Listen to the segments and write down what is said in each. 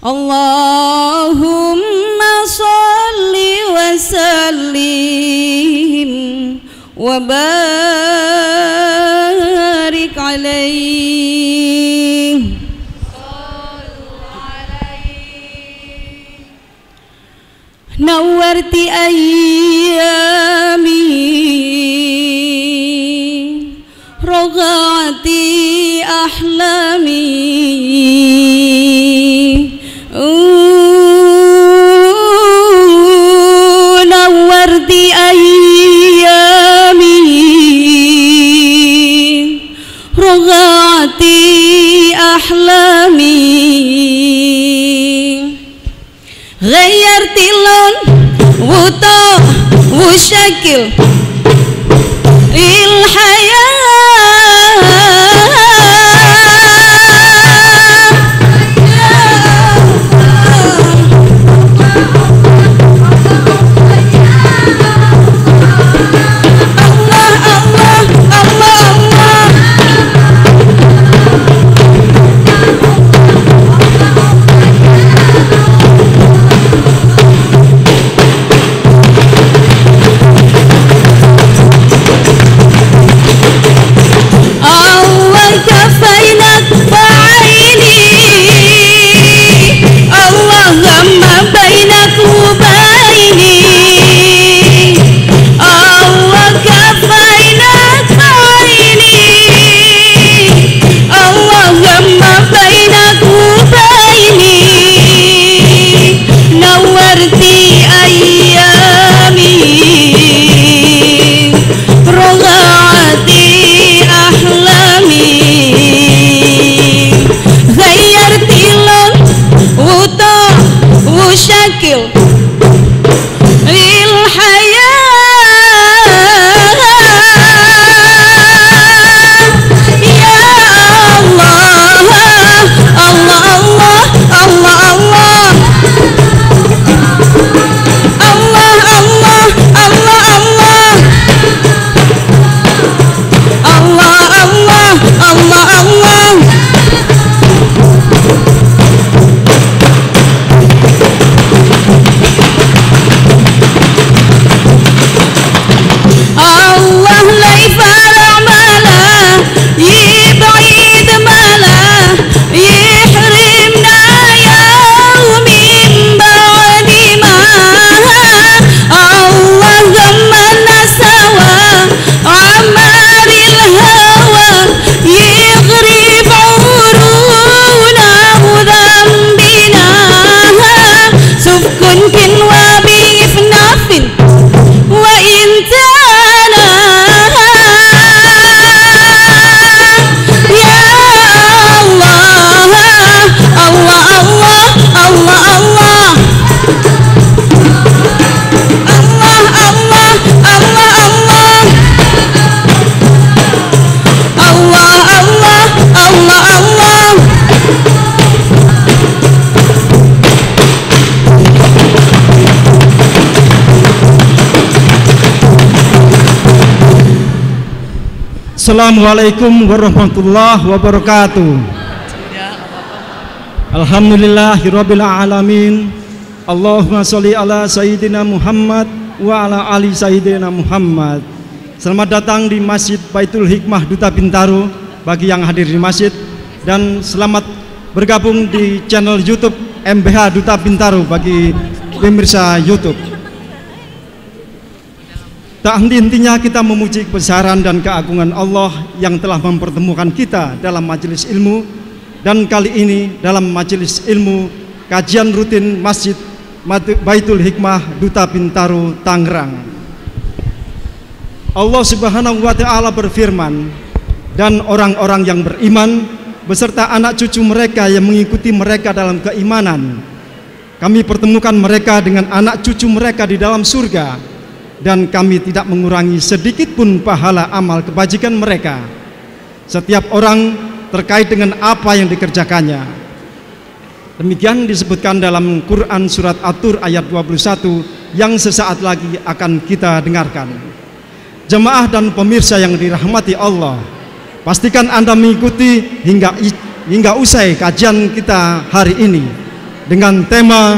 Allahumma sholli wa sallim wa barik alaihi. Nawwarti ayyami raga'ati ahlami nawwarti ayyami raga'ati ahlami ghayyarti lon wuta wushakil il hayat Assalamualaikum warahmatullahi wabarakatuh. Alhamdulillahirabbil alamin. Allahumma sholli ala sayyidina Muhammad wa ala ali sayyidina Muhammad. Selamat datang di Masjid Baitul Hikmah Duta Bintaro bagi yang hadir di masjid, dan selamat bergabung di channel YouTube MBH Duta Bintaro bagi pemirsa YouTube. Tak henti-hentinya kita memuji kebesaran dan keagungan Allah yang telah mempertemukan kita dalam majelis ilmu, dan kali ini dalam majelis ilmu kajian rutin Masjid Baitul Hikmah Duta Bintaro Tangerang. Allah Subhanahu wa Ta'ala berfirman, dan orang-orang yang beriman beserta anak cucu mereka yang mengikuti mereka dalam keimanan, kami pertemukan mereka dengan anak cucu mereka di dalam surga, dan kami tidak mengurangi sedikit pun pahala amal kebajikan mereka, setiap orang terkait dengan apa yang dikerjakannya. Demikian disebutkan dalam Quran surat At-Tur ayat 21 yang sesaat lagi akan kita dengarkan. Jemaah dan pemirsa yang dirahmati Allah, pastikan Anda mengikuti hingga usai kajian kita hari ini. dengan tema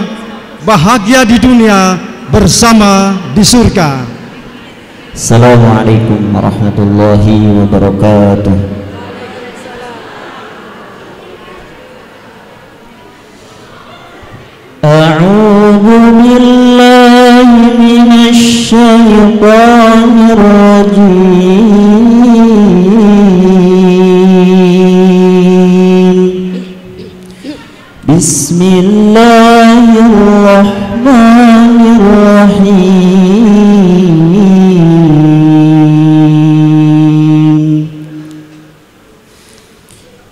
bahagia di dunia bersama di surga. Assalamualaikum warahmatullahi wabarakatuh. A'udzu billahi minasy syaithanir rajim. Bismillahirrahmanirrahim.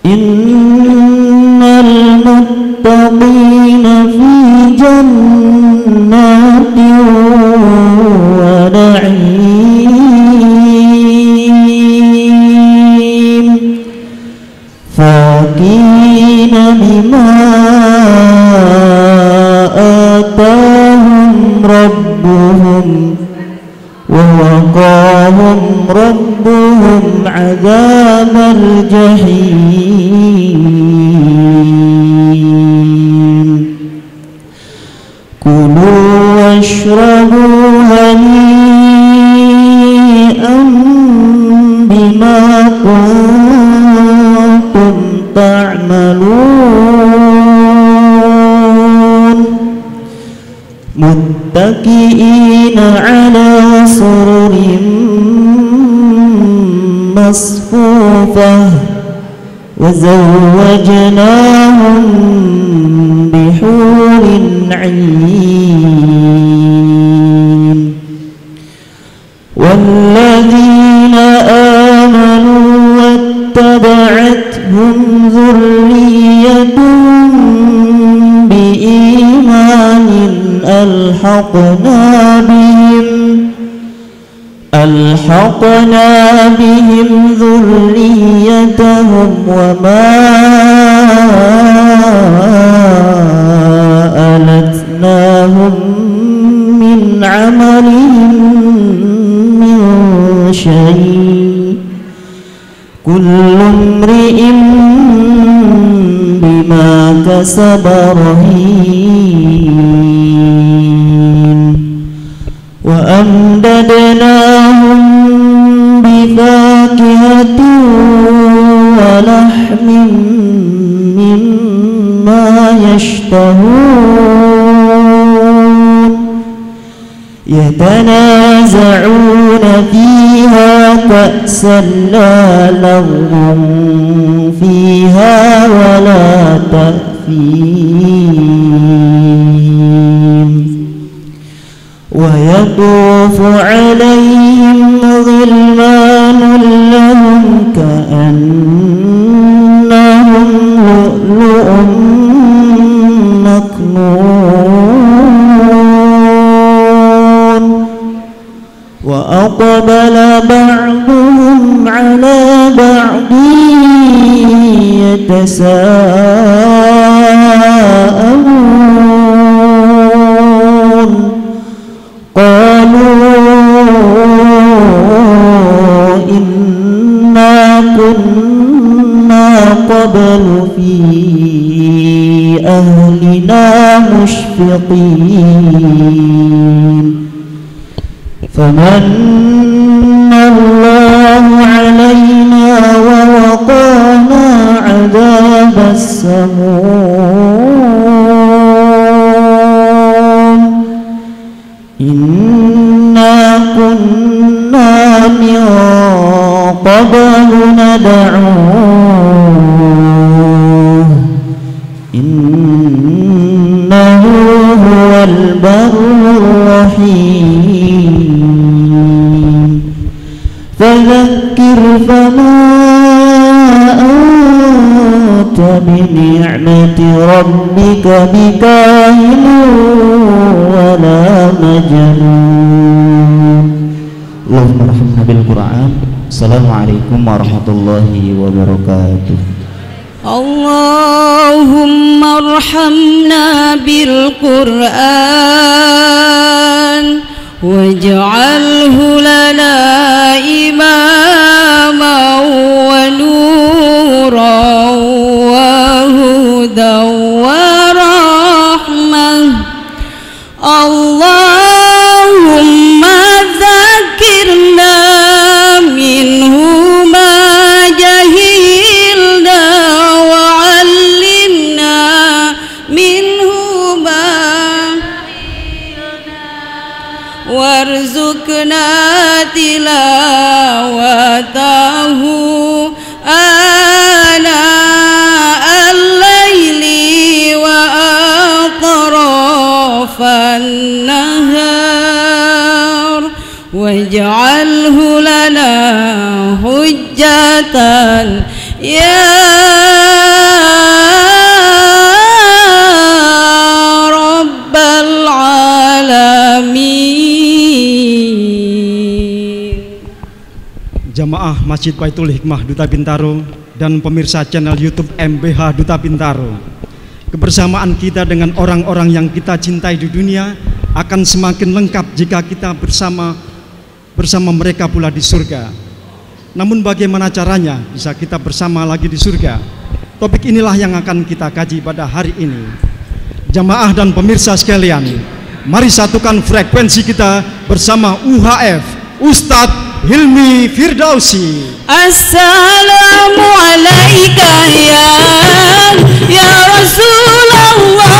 Innal muttaqina fi jannatin wa na'im fakina bima atahum rabbuhum wa waqahum rabbuhum adzabal jahim. Kulu washrabu hani'an bima kuntum ta'malun muttaqi'ina ala sururin masfufah wa zawwajnahum bihurin 'ain. Walladzina amanu wattaba'athum dhurriyyatuhum biimanin ألحقنا بهم ذريتهم وما ألتناهم من عملهم من شيء كل امرئ بما كسب رهين. وأمددناهم بفاكهة ولحم مما يشتهون يتنازعون فيها كأسا لا لغو فيها ولا تأثيم. ويطوف عليهم غلمان لهم كأنهم لؤلؤ مكنون. وأقبل بعضهم على بعض يتساءلون قالوا إنا كنا قبل في أهلنا مشفقين فمن الله علينا ووقانا عذاب السموم إنا كنا من قبل ندعوه إنه هو البر الرحيم. فذكر فما أنت بنعمة ربك بكاهن ولا مجنون. اللهم ارحمنا بالقرآن. Assalamualaikum warahmatullahi wabarakatuh. اللهم ارحمنا بالقرآن واجعله لنا إماما ونورا وهدى ورحمة Allahumma dzakirna minhu ma jahilna wa 'allimna minhu ma warzuqna tilawatahu ana al-laili wa atrafan nahar waj'alhu lana hujjatan ya rabbal alamin. Jamaah Masjid Baitul Hikmah Duta Bintaro dan pemirsa channel YouTube MBH Duta Bintaro, kebersamaan kita dengan orang-orang yang kita cintai di dunia akan semakin lengkap jika kita bersama mereka pula di surga. Namun bagaimana caranya bisa kita bersama lagi di surga? Topik inilah yang akan kita kaji pada hari ini. Jamaah dan pemirsa sekalian, mari satukan frekuensi kita bersama UHF Ustadz Hilmi Firdausi. Assalamu alayka ya Rasulullah,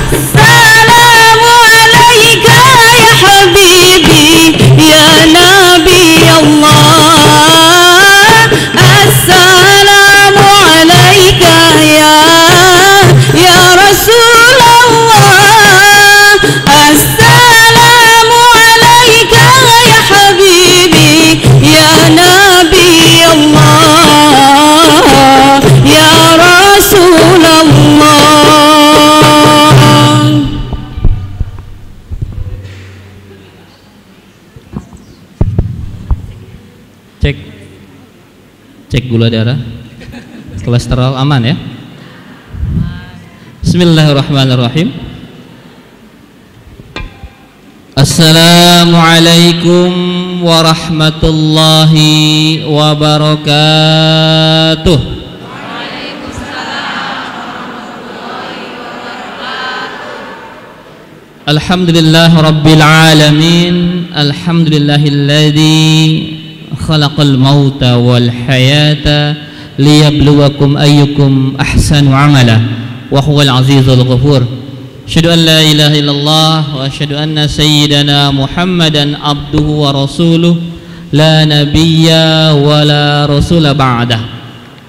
assalamu alayka ya habibi ya Nabi Allah, assalamu alayka ya Rasulullah, assalamu alayka ya habibi ya Nabi Allah ya Rasulullah. Cek gula darah, kolesterol aman ya. Bismillahirrahmanirrahim. Assalamualaikum warahmatullahi wabarakatuh. Alhamdulillah rabbil alamin. Alhamdulillahilladzi khalaqal mauta wal hayata liyabluwakum ayyukum ahsanu amala wa huwal azizul ghafur. Asyhadu an la ilaha illallah wa asyhadu anna sayyidana Muhammadan abduhu wa rasuluh la nabiyya wa la rasula ba'dah.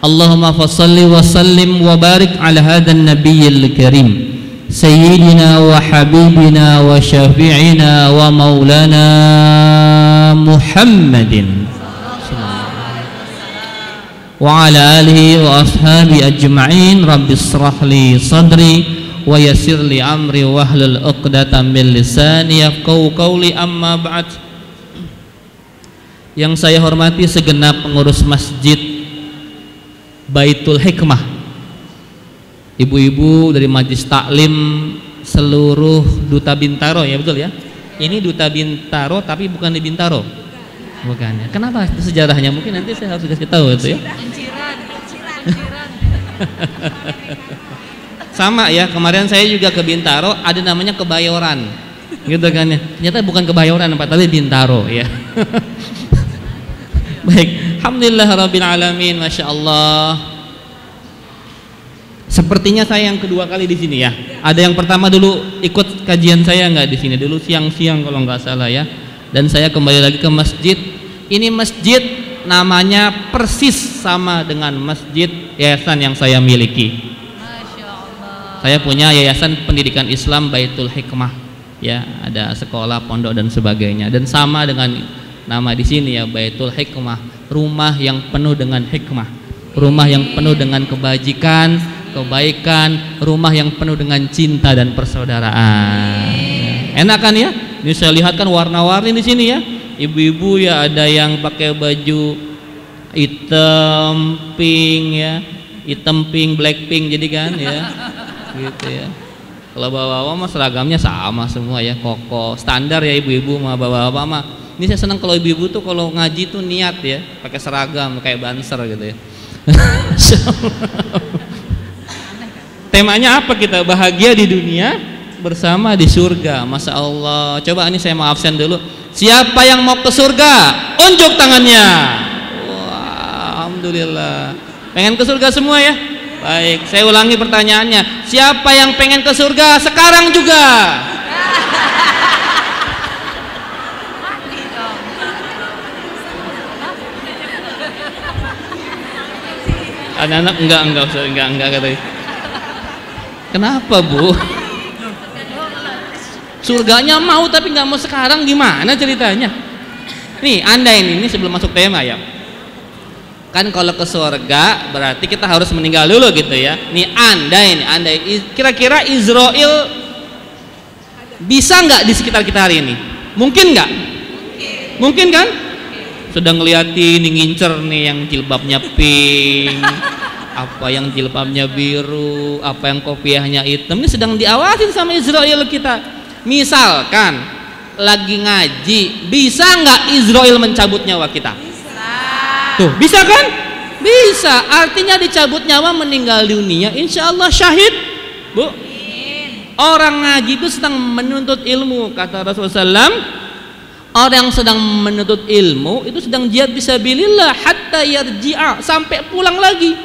Allahumma fassalli wa sallim wa barik ala hadan nabiyyil karim sayyidina wa habibina wa syafi'ina wa maulana Muhammadin wa ala alihi wa ashabi ajma'in. Rabbi israh li sadri wa yassir li amri wa hlul 'uqdatam min lisani yafqahu qawli. Amma ba'd. Yang saya hormati segenap pengurus Masjid Baitul Hikmah, ibu-ibu dari Majelis Taklim seluruh Duta Bintaro, ya betul ya? Ini Duta Bintaro tapi bukan di Bintaro. Bukan ya. Kenapa sejarahnya? Mungkin nanti saya harus kasih tahu itu ya. Sama ya, kemarin saya juga ke Bintaro, ada namanya Kebayoran, gitu kan ya. Ternyata bukan Kebayoran Pak, tapi Bintaro ya. Baik, alhamdulillah rabbil alamin, masya Allah. Sepertinya saya yang kedua kali di sini ya. Ada yang pertama dulu ikut kajian saya nggak di sini dulu siang-siang kalau nggak salah ya. Dan saya kembali lagi ke masjid. Ini masjid namanya persis sama dengan masjid yayasan yang saya miliki. Masya Allah. Saya punya yayasan pendidikan Islam Baitul Hikmah. Ya, ada sekolah, pondok dan sebagainya. Dan sama dengan nama di sini ya, Baitul Hikmah, rumah yang penuh dengan hikmah, rumah yang penuh dengan kebajikan, kebaikan, rumah yang penuh dengan cinta dan persaudaraan. Enak kan ya? Ini saya lihat kan warna-warni di sini ya. Ibu-ibu ya, ada yang pakai baju hitam, pink ya, hitam pink, black pink jadi kan ya, gitu ya. Kalau bawa-bawa mah seragamnya sama semua ya, koko standar ya ibu-ibu mah bawa-bawa mah. Ini saya senang kalau ibu-ibu tuh kalau ngaji tuh niat ya, pakai seragam kayak banser gitu ya. Temanya apa kita? Bahagia di dunia bersama di surga. Masya Allah. Coba ini saya mau absen dulu. Siapa yang mau ke surga? Unjuk tangannya. Wah, alhamdulillah. Pengen ke surga semua ya? Baik, saya ulangi pertanyaannya. Siapa yang pengen ke surga sekarang juga? Anak-anak enggak katanya. Kenapa, Bu? Surganya mau tapi nggak mau sekarang, gimana ceritanya? Nih, Anda ini sebelum masuk tema ya. Kan kalau ke surga berarti kita harus meninggal dulu gitu ya. Nih Anda kira-kira Israel bisa nggak di sekitar kita hari ini? Mungkin nggak? Mungkin kan? Sudah ngeliatin, ngincer nih yang jilbabnya pink, apa yang jilbabnya biru, apa yang kopiahnya hitam. Ini sedang diawasin sama Israel kita. Misalkan lagi ngaji, bisa nggak Israel mencabut nyawa kita? Tuh, bisa kan? Bisa. Artinya dicabut nyawa, meninggal dunia, insya Allah syahid, Bu. Orang ngaji itu sedang menuntut ilmu, kata Rasulullah SAW. Orang yang sedang menuntut ilmu itu sedang jihad fisabilillah hatta yarji'a, sampai pulang lagi.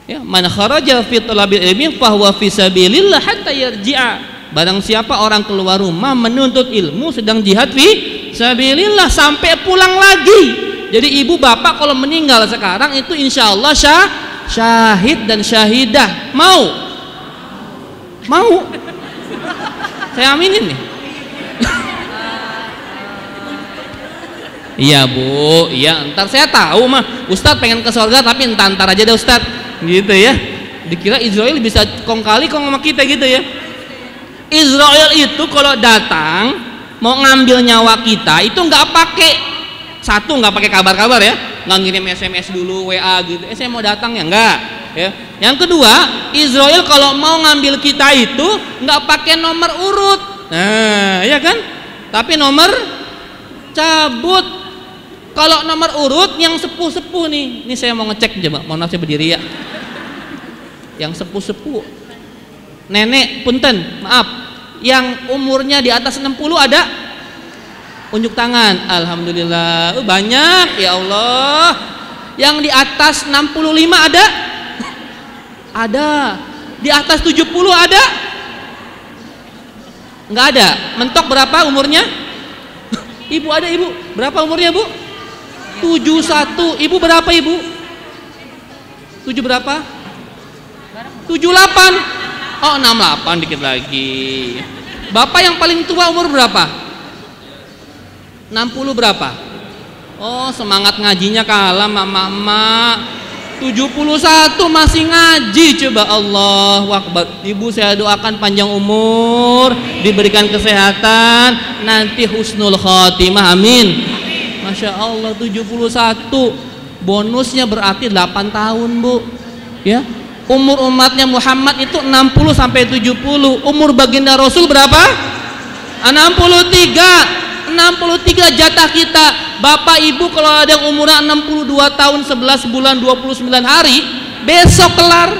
Ya, man kharaja fi talabil ilmi fahuwa fisabilillah hatta yarji'a. Barang siapa orang keluar rumah menuntut ilmu sedang jihad fisabilillah sampai pulang lagi. Jadi ibu bapak kalau meninggal sekarang itu insya Allah syahid dan syahidah. Mau? Saya aminin nih. Iya Bu, iya ntar saya tahu mah Ustadz pengen ke surga tapi ntar aja deh Ustadz gitu ya. Dikira Israel bisa kong kali sama kita gitu ya. Israel itu kalau datang mau ngambil nyawa kita itu nggak pakai kabar-kabar ya, nggak ngirim SMS dulu, WA gitu. Saya mau datang ya enggak ya. Yang kedua, Israel kalau mau ngambil kita itu nggak pakai nomor urut, nah ya kan, tapi nomor cabut. Kalau nomor urut yang sepuh-sepuh nih, ini saya mau ngecek coba, mohon maaf saya berdiri ya. Yang sepuh-sepuh, nenek punten, maaf, yang umurnya di atas 60 ada? Unjuk tangan. Alhamdulillah, banyak ya Allah. Yang di atas 65 ada? Ada. Di atas 70 ada? Enggak ada. Mentok berapa umurnya? Ibu ada ibu? Berapa umurnya Bu? 71. Ibu berapa ibu? 7 berapa? 78. Oh 68 dikit lagi. Bapak yang paling tua umur berapa? 60 berapa? Oh semangat ngajinya kalah mama-mama. 71 masih ngaji, coba Allahu Akbar. Ibu saya doakan panjang umur, diberikan kesehatan, nanti husnul khotimah, amin. Masya Allah 71, bonusnya berarti 8 tahun Bu ya. Umur umatnya Muhammad itu 60 sampai 70. Umur baginda Rasul berapa? 63 jatah kita. Bapak ibu kalau ada yang umurnya 62 tahun 11 bulan 29 hari, besok kelar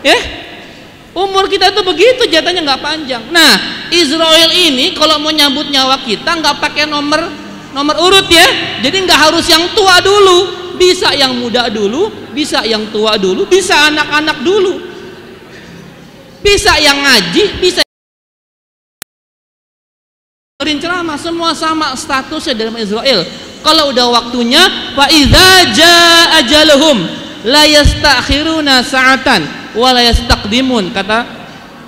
ya. Umur kita itu begitu, jatahnya nggak panjang. Nah Israel ini kalau mau nyambut nyawa kita nggak pakai nomor urut ya. Jadi nggak harus yang tua dulu, bisa yang muda dulu, bisa yang tua dulu, bisa anak-anak dulu, bisa yang ngaji, bisa ceramah, semua sama statusnya dalam Israel. Kalau udah waktunya, fa idza jaa ajaluhum la yastakhiruna sa'atan wa la yastaqdimun, kata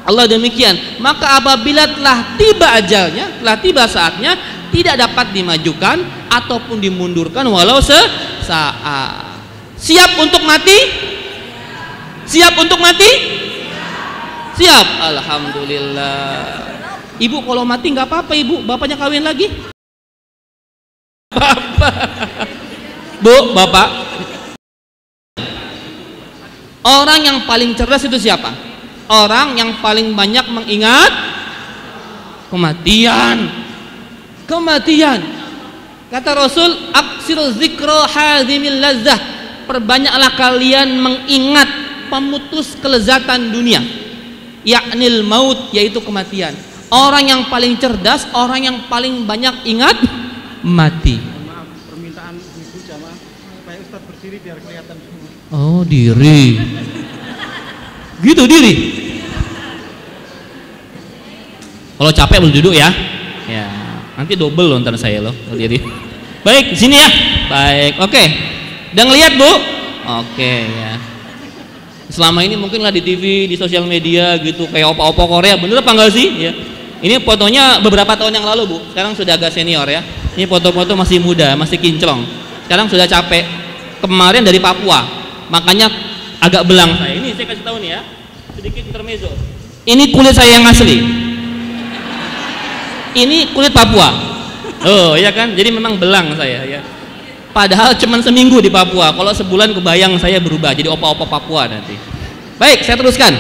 Allah demikian. Maka apabila telah tiba ajalnya, telah tiba saatnya, tidak dapat dimajukan ataupun dimundurkan walau sesaat. Siap untuk mati? Siap untuk mati? Siap. Alhamdulillah. Ibu kalau mati nggak apa-apa ibu, bapaknya kawin lagi. Bapak, Bu, bapak. Orang yang paling cerdas itu siapa? Orang yang paling banyak mengingat kematian. Kematian. Kata Rasul, aksiru zikro hazimil lazzah. Perbanyaklah kalian mengingat pemutus kelezatan dunia. yaknil maut, yaitu kematian. Orang yang paling cerdas, orang yang paling banyak ingat mati. Maaf, permintaan ibu jamaah supaya Ustaz berdiri biar kelihatan semua. Oh, diri. Gitu diri. Kalau capek boleh duduk ya. Ya, nanti double loh ntar saya loh. Diri. Baik, sini ya. Baik, oke. Udah ngeliat Bu? Oke ya. Selama ini mungkin lah di TV, di sosial media gitu, kayak opa-opa Korea, bener apa enggak sih? Ya. Ini fotonya beberapa tahun yang lalu Bu. Sekarang sudah agak senior ya. Ini foto-foto masih muda, masih kinclong. Sekarang sudah capek. Kemarin dari Papua, makanya agak belang saya. Ini saya kasih tahu nih ya, sedikit intermezzo. Ini kulit saya yang asli. Ini kulit Papua. Oh iya kan, jadi memang belang saya ya. Padahal cuma seminggu di Papua. Kalau sebulan kebayang saya berubah jadi opa-opa Papua nanti. Baik, saya teruskan.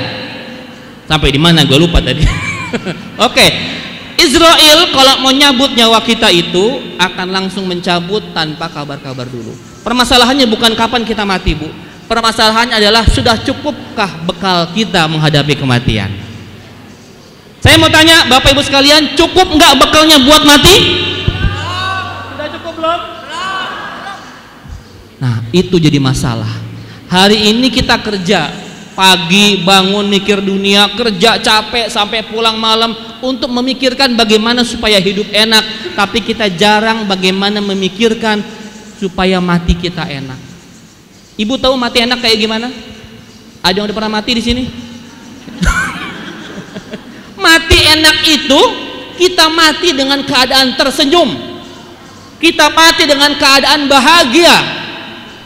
Sampai di mana? Gue lupa tadi. Oke. Israel kalau mau nyabut nyawa kita itu akan langsung mencabut tanpa kabar-kabar dulu. Permasalahannya bukan kapan kita mati, Bu. Permasalahannya adalah sudah cukupkah bekal kita menghadapi kematian. Saya mau tanya Bapak Ibu sekalian, cukup nggak bekalnya buat mati? Sudah cukup belum? Nah, itu jadi masalah. Hari ini kita kerja pagi, bangun mikir dunia, kerja capek sampai pulang malam untuk memikirkan bagaimana supaya hidup enak, tapi kita jarang bagaimana memikirkan supaya mati kita enak. Ibu tahu mati enak kayak gimana? Ada yang udah pernah mati di sini? Mati enak itu kita mati dengan keadaan tersenyum, kita mati dengan keadaan bahagia.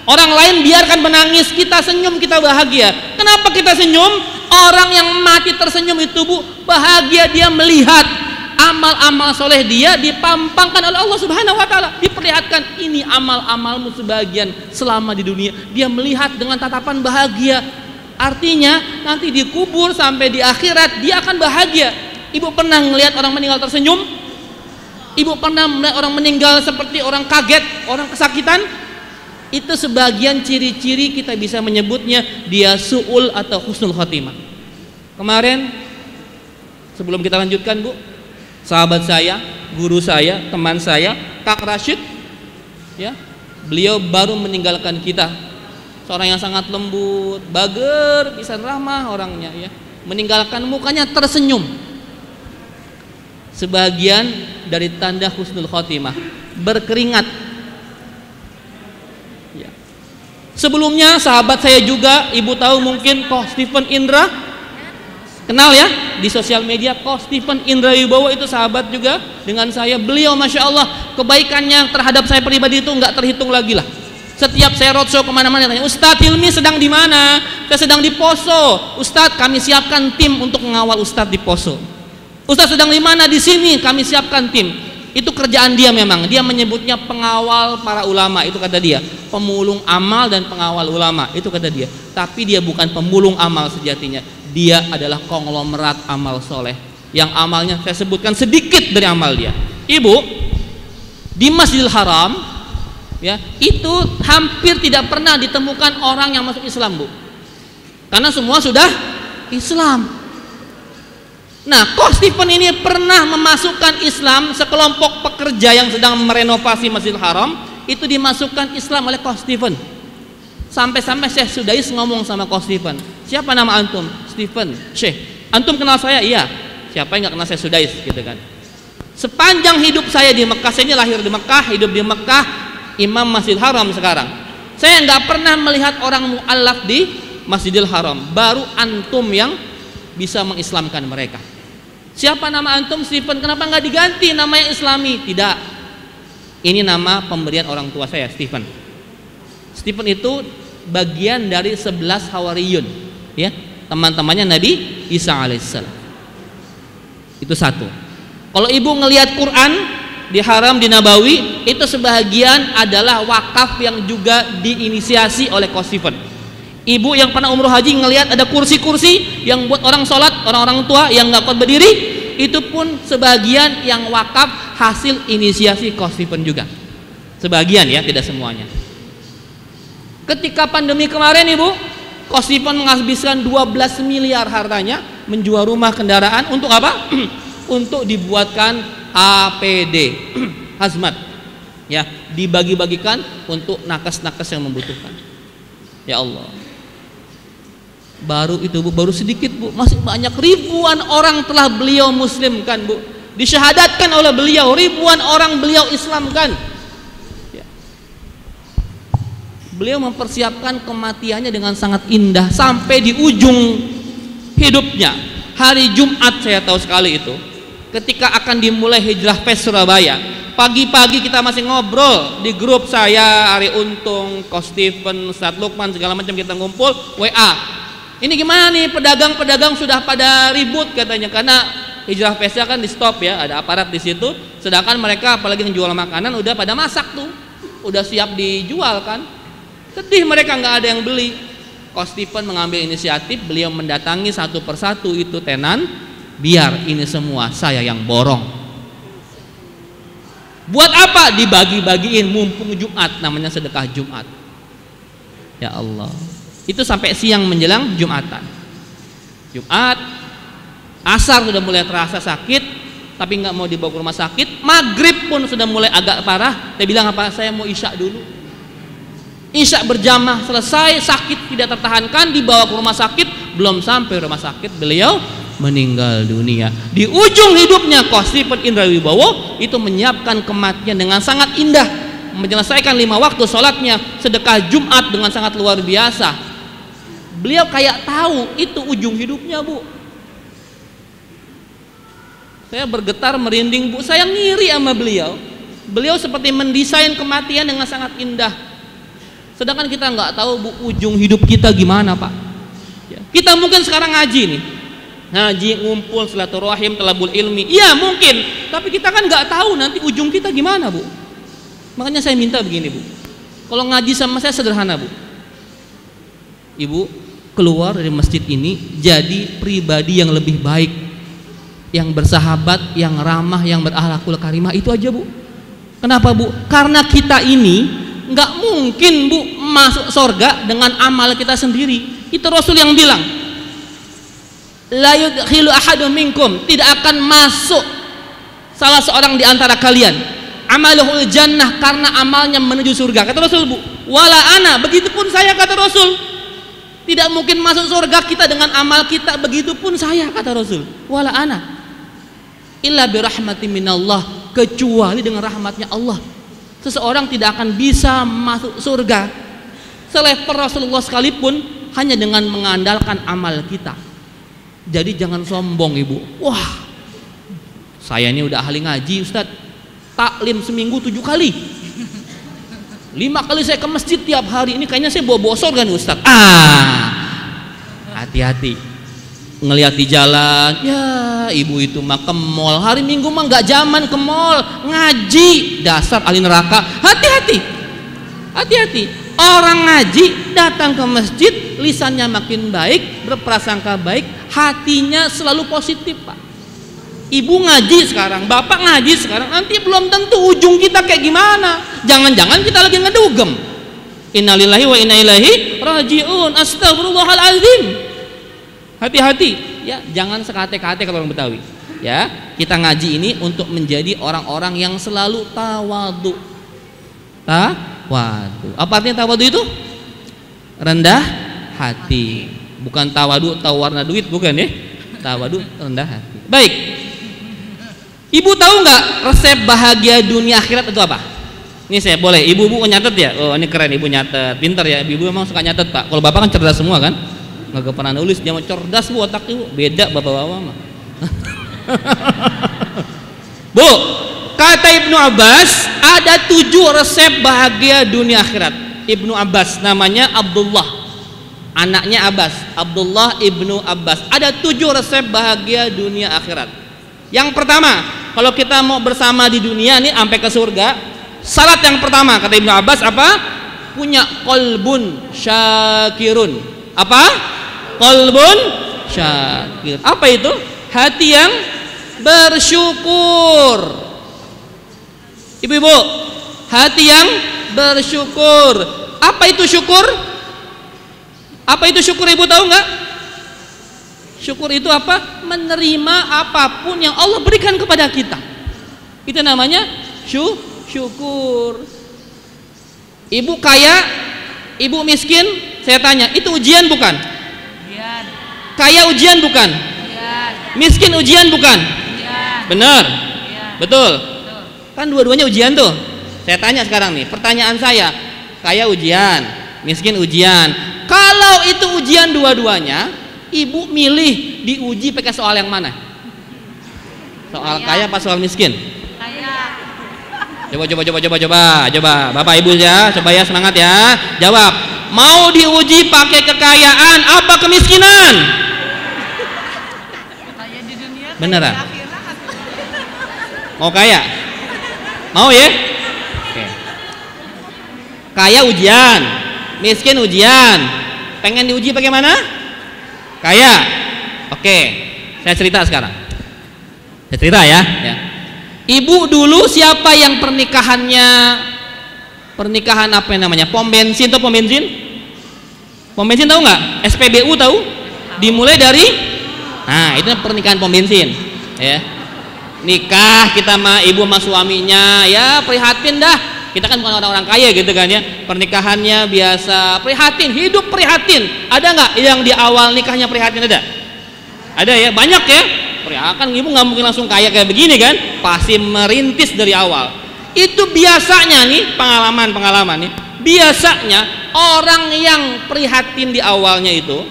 Orang lain biarkan menangis, kita senyum, kita bahagia. Kenapa kita senyum? Orang yang mati tersenyum itu Bu, bahagia, dia melihat amal-amal soleh dia dipampangkan oleh Allah Subhanahu wa Ta'ala, diperlihatkan ini amal-amalmu sebagian selama di dunia. Dia melihat dengan tatapan bahagia. Artinya nanti dikubur sampai di akhirat dia akan bahagia. Ibu pernah melihat orang meninggal tersenyum? Ibu pernah melihat orang meninggal seperti orang kaget, orang kesakitan? Itu sebagian ciri-ciri kita bisa menyebutnya dia su'ul atau husnul khotimah. Kemarin sebelum kita lanjutkan Bu, sahabat saya, guru saya, teman saya, Kak Rashid ya, beliau baru meninggalkan kita. Seorang yang sangat lembut, bager, pisan ramah orangnya ya. Meninggalkan mukanya tersenyum. Sebagian dari tanda husnul khotimah, berkeringat. Sebelumnya sahabat saya juga, ibu tahu mungkin Ko Stephen Indra, kenal ya di sosial media. Ko Stephen Indra Wibowo itu sahabat juga dengan saya. Beliau masya Allah kebaikannya terhadap saya pribadi itu nggak terhitung lagi lah. Setiap saya roadshow kemana-mana tanya, Ustadz Hilmi sedang di mana? Saya sedang di Poso. Ustadz, kami siapkan tim untuk mengawal Ustadz di Poso. Ustadz sedang di mana? Di sini kami siapkan tim. Itu kerjaan dia memang. Dia menyebutnya pengawal para ulama, itu kata dia. Pemulung amal dan pengawal ulama, itu kata dia. Tapi dia bukan pemulung amal sejatinya. Dia adalah konglomerat amal soleh. Yang amalnya saya sebutkan sedikit dari amal dia. Ibu, di Masjidil Haram, ya, itu hampir tidak pernah ditemukan orang yang masuk Islam, Bu. Karena semua sudah Islam. Nah, Ko Stephen ini pernah memasukkan Islam, sekelompok pekerja yang sedang merenovasi Masjidil Haram, itu dimasukkan Islam oleh Ko Stephen. Sampai-sampai Syekh Sudais ngomong sama Ko Stephen, siapa nama antum? Stephen. Syekh, antum kenal saya? Iya. Siapa yang gak kenal Syekh Sudais gitu kan. Sepanjang hidup saya di Mekah, saya ini lahir di Mekah, hidup di Mekah, Imam Masjidil Haram sekarang. Saya nggak pernah melihat orang mu'allaf di Masjidil Haram. Baru antum yang bisa mengislamkan mereka. Siapa nama antum? Stephen. Kenapa nggak diganti namanya Islami? Tidak. Ini nama pemberian orang tua saya, Stephen. Stephen itu bagian dari 11 Hawariyun, ya, teman-temannya Nabi Isa alaihissalam. Itu satu. Kalau ibu ngelihat Quran di Haram, di Nabawi, itu sebagian adalah wakaf yang juga diinisiasi oleh Ko Stephen. Ibu yang pernah umroh haji ngelihat ada kursi-kursi yang buat orang sholat, orang-orang tua yang nggak kuat berdiri, itu pun sebagian yang wakaf hasil inisiasi Ko Stephen juga. Sebagian ya, tidak semuanya. Ketika pandemi kemarin Ibu, Ko Stephen menghabiskan 12 miliar hartanya menjual rumah kendaraan untuk apa? Untuk dibuatkan APD, hazmat, ya, dibagi-bagikan untuk nakes-nakes yang membutuhkan. Ya Allah, baru itu Bu, baru sedikit Bu, masih banyak, ribuan orang telah beliau muslimkan Bu, disyahadatkan oleh beliau, ribuan orang beliau islamkan. Ya. Beliau mempersiapkan kematiannya dengan sangat indah sampai di ujung hidupnya. Hari Jumat saya tahu sekali itu, ketika akan dimulai Hijrah Fest Surabaya, pagi-pagi kita masih ngobrol di grup saya, Ari Untung, Coach Steven, Ustadz Lukman, segala macam kita ngumpul, WA. Ini gimana nih, pedagang-pedagang sudah pada ribut katanya, karena Hijrah Festnya kan di stop ya, ada aparat di situ. Sedangkan mereka apalagi yang jual makanan udah pada masak tuh, udah siap dijual kan. Sedih mereka, nggak ada yang beli. Coach Steven mengambil inisiatif, beliau mendatangi satu persatu itu tenan, biar ini semua saya yang borong. Buat apa? Dibagi-bagiin mumpung Jumat, namanya sedekah Jumat. Ya Allah, itu sampai siang menjelang Jumatan. Jumat, asar sudah mulai terasa sakit, tapi nggak mau dibawa ke rumah sakit. Maghrib pun sudah mulai agak parah. Dia bilang apa? Saya mau isya dulu. Isya berjamaah selesai, sakit tidak tertahankan, dibawa ke rumah sakit. Belum sampai rumah sakit beliau meninggal dunia. Di ujung hidupnya Coach Steven Indra Wibowo itu menyiapkan kematian dengan sangat indah, menyelesaikan 5 waktu sholatnya, sedekah Jumat dengan sangat luar biasa. Beliau kayak tahu itu ujung hidupnya Bu. Saya bergetar merinding Bu, saya ngiri sama beliau. Beliau seperti mendesain kematian dengan sangat indah. Sedangkan kita nggak tahu Bu, ujung hidup kita gimana Pak ya. Kita mungkin sekarang ngaji nih, ngaji, ngumpul, silaturahim, talabul ilmi, iya mungkin, tapi kita kan nggak tahu nanti ujung kita gimana Bu. Makanya saya minta begini Bu, kalau ngaji sama saya sederhana Bu, Ibu keluar dari masjid ini jadi pribadi yang lebih baik, yang bersahabat, yang ramah, yang berakhlakul karimah, itu aja Bu. Kenapa Bu? Karena kita ini nggak mungkin Bu masuk surga dengan amal kita sendiri. Itu Rasul yang bilang, la yudkhilu ahadun minkum, tidak akan masuk salah seorang di antara kalian amaluhul jannah, karena amalnya menuju surga, kata Rasul Bu. Wala ana, begitupun saya, kata Rasul. Tidak mungkin masuk surga kita dengan amal kita, begitupun saya, kata Rasul. Wala ana illa birahmati minallah, kecuali dengan rahmatnya Allah. Seseorang tidak akan bisa masuk surga selevel Rasulullah sekalipun hanya dengan mengandalkan amal kita. Jadi jangan sombong Ibu. Wah, saya ini udah ahli ngaji Ustadz, taklim seminggu 7 kali, 5 kali saya ke masjid tiap hari. Ini kayaknya saya bawa surga nih Ustadz. Hati-hati ngelihat di jalan, ya ibu itu mah ke mall, hari Minggu mah nggak zaman ke mall, ngaji, dasar ahli neraka. Hati-hati, hati-hati. Orang ngaji datang ke masjid, lisannya makin baik, berprasangka baik, hatinya selalu positif Pak. Ibu ngaji sekarang, bapak ngaji sekarang, nanti belum tentu ujung kita kayak gimana. Jangan-jangan kita lagi ngedugem. Innalillahi wa inna ilaihi rajiun. Astagfirullahaladzim. Hati-hati ya, jangan sekate-kate kalau orang Betawi ya. Kita ngaji ini untuk menjadi orang-orang yang selalu tawadu. Tawadu, apa artinya tawadu itu? Rendah hati, bukan tawadu tahu warna duit, bukan ya. Tawadu rendah hati. Baik, Ibu tahu nggak resep bahagia dunia akhirat itu apa? Ini saya boleh, ibu-ibu nyatet ya. Oh ini keren, ibu nyatet, pinter ya. Ibu memang suka nyatet Pak. Kalau bapak kan cerdas semua kan, nggak pernah nulis. Jangan cerdas Bu, otak ibu beda bapak-bapak mah. Bu, kata Ibnu Abbas ada 7 resep bahagia dunia akhirat. Ibnu Abbas, namanya Abdullah, anaknya Abbas, Abdullah Ibnu Abbas. Ada 7 resep bahagia dunia akhirat. Yang pertama, kalau kita mau bersama di dunia nih sampai ke surga, syarat yang pertama kata Ibnu Abbas apa? Punya qalbun syakirun. Apa? Qalbun syakir. Apa itu? Hati yang bersyukur. Ibu-ibu, hati yang bersyukur. Apa itu syukur? Apa itu syukur, ibu tahu nggak? Syukur itu apa? Menerima apapun yang Allah berikan kepada kita. Itu namanya syukur. Ibu kaya, ibu miskin, saya tanya, itu ujian bukan? Ujian. Kaya ujian bukan? Ujian. Miskin ujian bukan? Ujian. Benar? Ujian. Betul? Kan dua-duanya ujian tuh. Saya tanya sekarang nih, pertanyaan saya, kaya ujian, miskin ujian. Kalau itu ujian dua-duanya, ibu milih diuji pakai soal yang mana? Soal kaya apa soal miskin? Kaya. Coba. Bapak Ibu ya, coba ya, semangat ya. Jawab. Mau diuji pakai kekayaan apa kemiskinan? Kaya di dunia. Beneran? Kaya di akhirat. Mau kaya? Mau ya? Oke. Kaya ujian, miskin ujian. Pengen diuji bagaimana? Kaya. Oke. Saya cerita sekarang. Saya cerita ya. Ibu dulu siapa yang pernikahan apa yang namanya? Pom bensin atau pom bensin? Pom bensin tahu nggak? SPBU tahu? Dimulai dari, nah itu pernikahan pom bensin, ya. Nikah kita sama ibu sama suaminya, ya prihatin dah. Kita kan bukan orang-orang kaya gitu kan ya. Pernikahannya biasa, prihatin, hidup prihatin. Ada nggak yang di awal nikahnya prihatin ada? Ada ya, banyak ya. Kan ibu nggak mungkin langsung kaya kayak begini kan, pasti merintis dari awal. Itu biasanya nih pengalaman nih, biasanya orang yang prihatin di awalnya itu,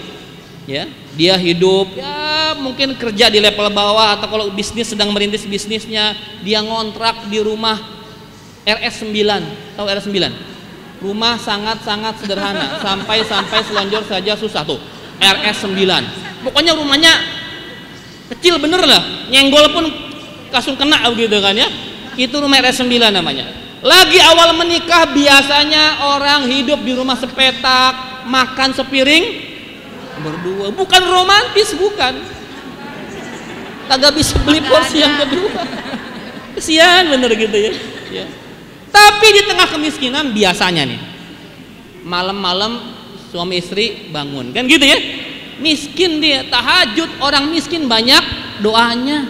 ya dia hidup ya mungkin kerja di level bawah, atau kalau bisnis sedang merintis bisnisnya, dia ngontrak di rumah RS 9, tahu RS 9? Rumah sangat-sangat sederhana, sampai selonjor saja susah tuh, RS 9. Pokoknya rumahnya kecil bener lah, nyenggol pun langsung kena begitu kan ya. Itu rumah RS 9 namanya. Lagi awal menikah biasanya orang hidup di rumah sepetak, makan sepiring berdua. Bukan romantis, bukan. Kagak bisa beli porsi yang kedua. Kesian bener gitu ya. Tapi di tengah kemiskinan biasanya nih, malam-malam suami istri bangun kan gitu ya. Miskin dia, tahajud. Orang miskin banyak doanya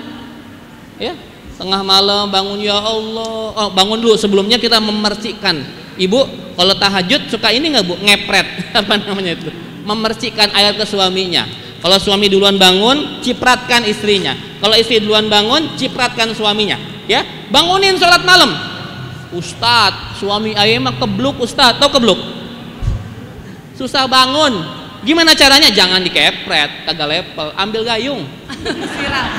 ya. Tengah malam bangun, ya Allah. Bangun dulu, sebelumnya kita memercikan. Ibu kalau tahajud suka ini nggak bu? Ngepret apa namanya itu? Memercikan air ke suaminya. Kalau suami duluan bangun, cipratkan istrinya. Kalau istri duluan bangun, cipratkan suaminya, ya. Bangunin sholat malam. Ustadz, suami ayah mah kebluk Ustadz, tau kebluk? Susah bangun. Gimana caranya? Jangan dikepret, kagak level, ambil gayung. Siram.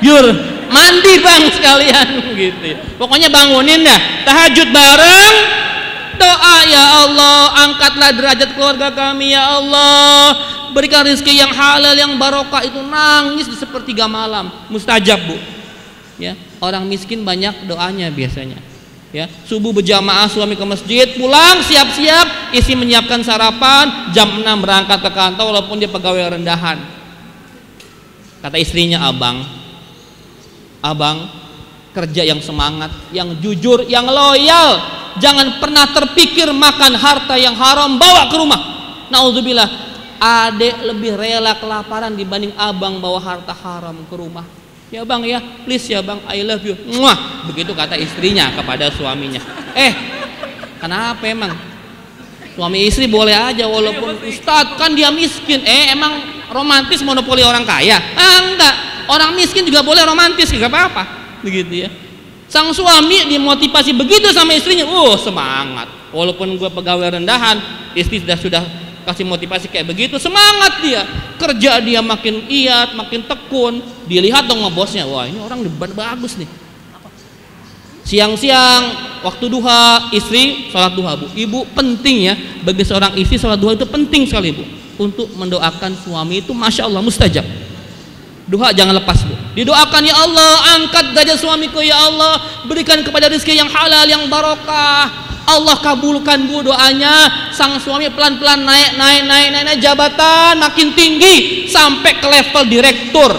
Guyur, mandi bang sekalian gitu ya. Pokoknya bangunin dah, tahajud bareng, doa, ya Allah angkatlah derajat keluarga kami, ya Allah berikan rezeki yang halal yang barokah. Itu nangis di sepertiga malam, mustajab bu ya. Orang miskin banyak doanya biasanya ya. Subuh berjamaah, suami ke masjid, pulang siap-siap, istri menyiapkan sarapan, jam 6 berangkat ke kantor walaupun dia pegawai rendahan. Kata istrinya, abang kerja yang semangat, yang jujur, yang loyal, jangan pernah terpikir makan harta yang haram bawa ke rumah. Naudzubillah, adek lebih rela kelaparan dibanding abang bawa harta haram ke rumah. Ya bang ya, please ya bang, I love you. Muah. Begitu kata istrinya kepada suaminya. Kenapa emang? Suami istri boleh aja walaupun Ustadz kan dia miskin. Emang romantis monopoli orang kaya? Enggak, orang miskin juga boleh romantis, gak apa-apa. Begitu ya. Sang suami dimotivasi begitu sama istrinya, semangat. Walaupun gue pegawai rendahan, istri sudah kasih motivasi kayak begitu, semangat dia. Kerja dia makin giat, makin tekun. Dilihat dong sama bosnya, wah ini orang bagus nih. Siang-siang waktu duha, istri sholat duha bu. Ibu penting ya, bagi seorang istri sholat duha itu penting sekali bu, untuk mendoakan suami itu masya Allah mustajab. Duha jangan lepas bu, didoakan, ya Allah angkat derajat suamiku, ya Allah berikan kepada rezeki yang halal yang barokah. Allah kabulkan bu doanya. Sang suami pelan-pelan naik jabatan, makin tinggi sampai ke level direktur.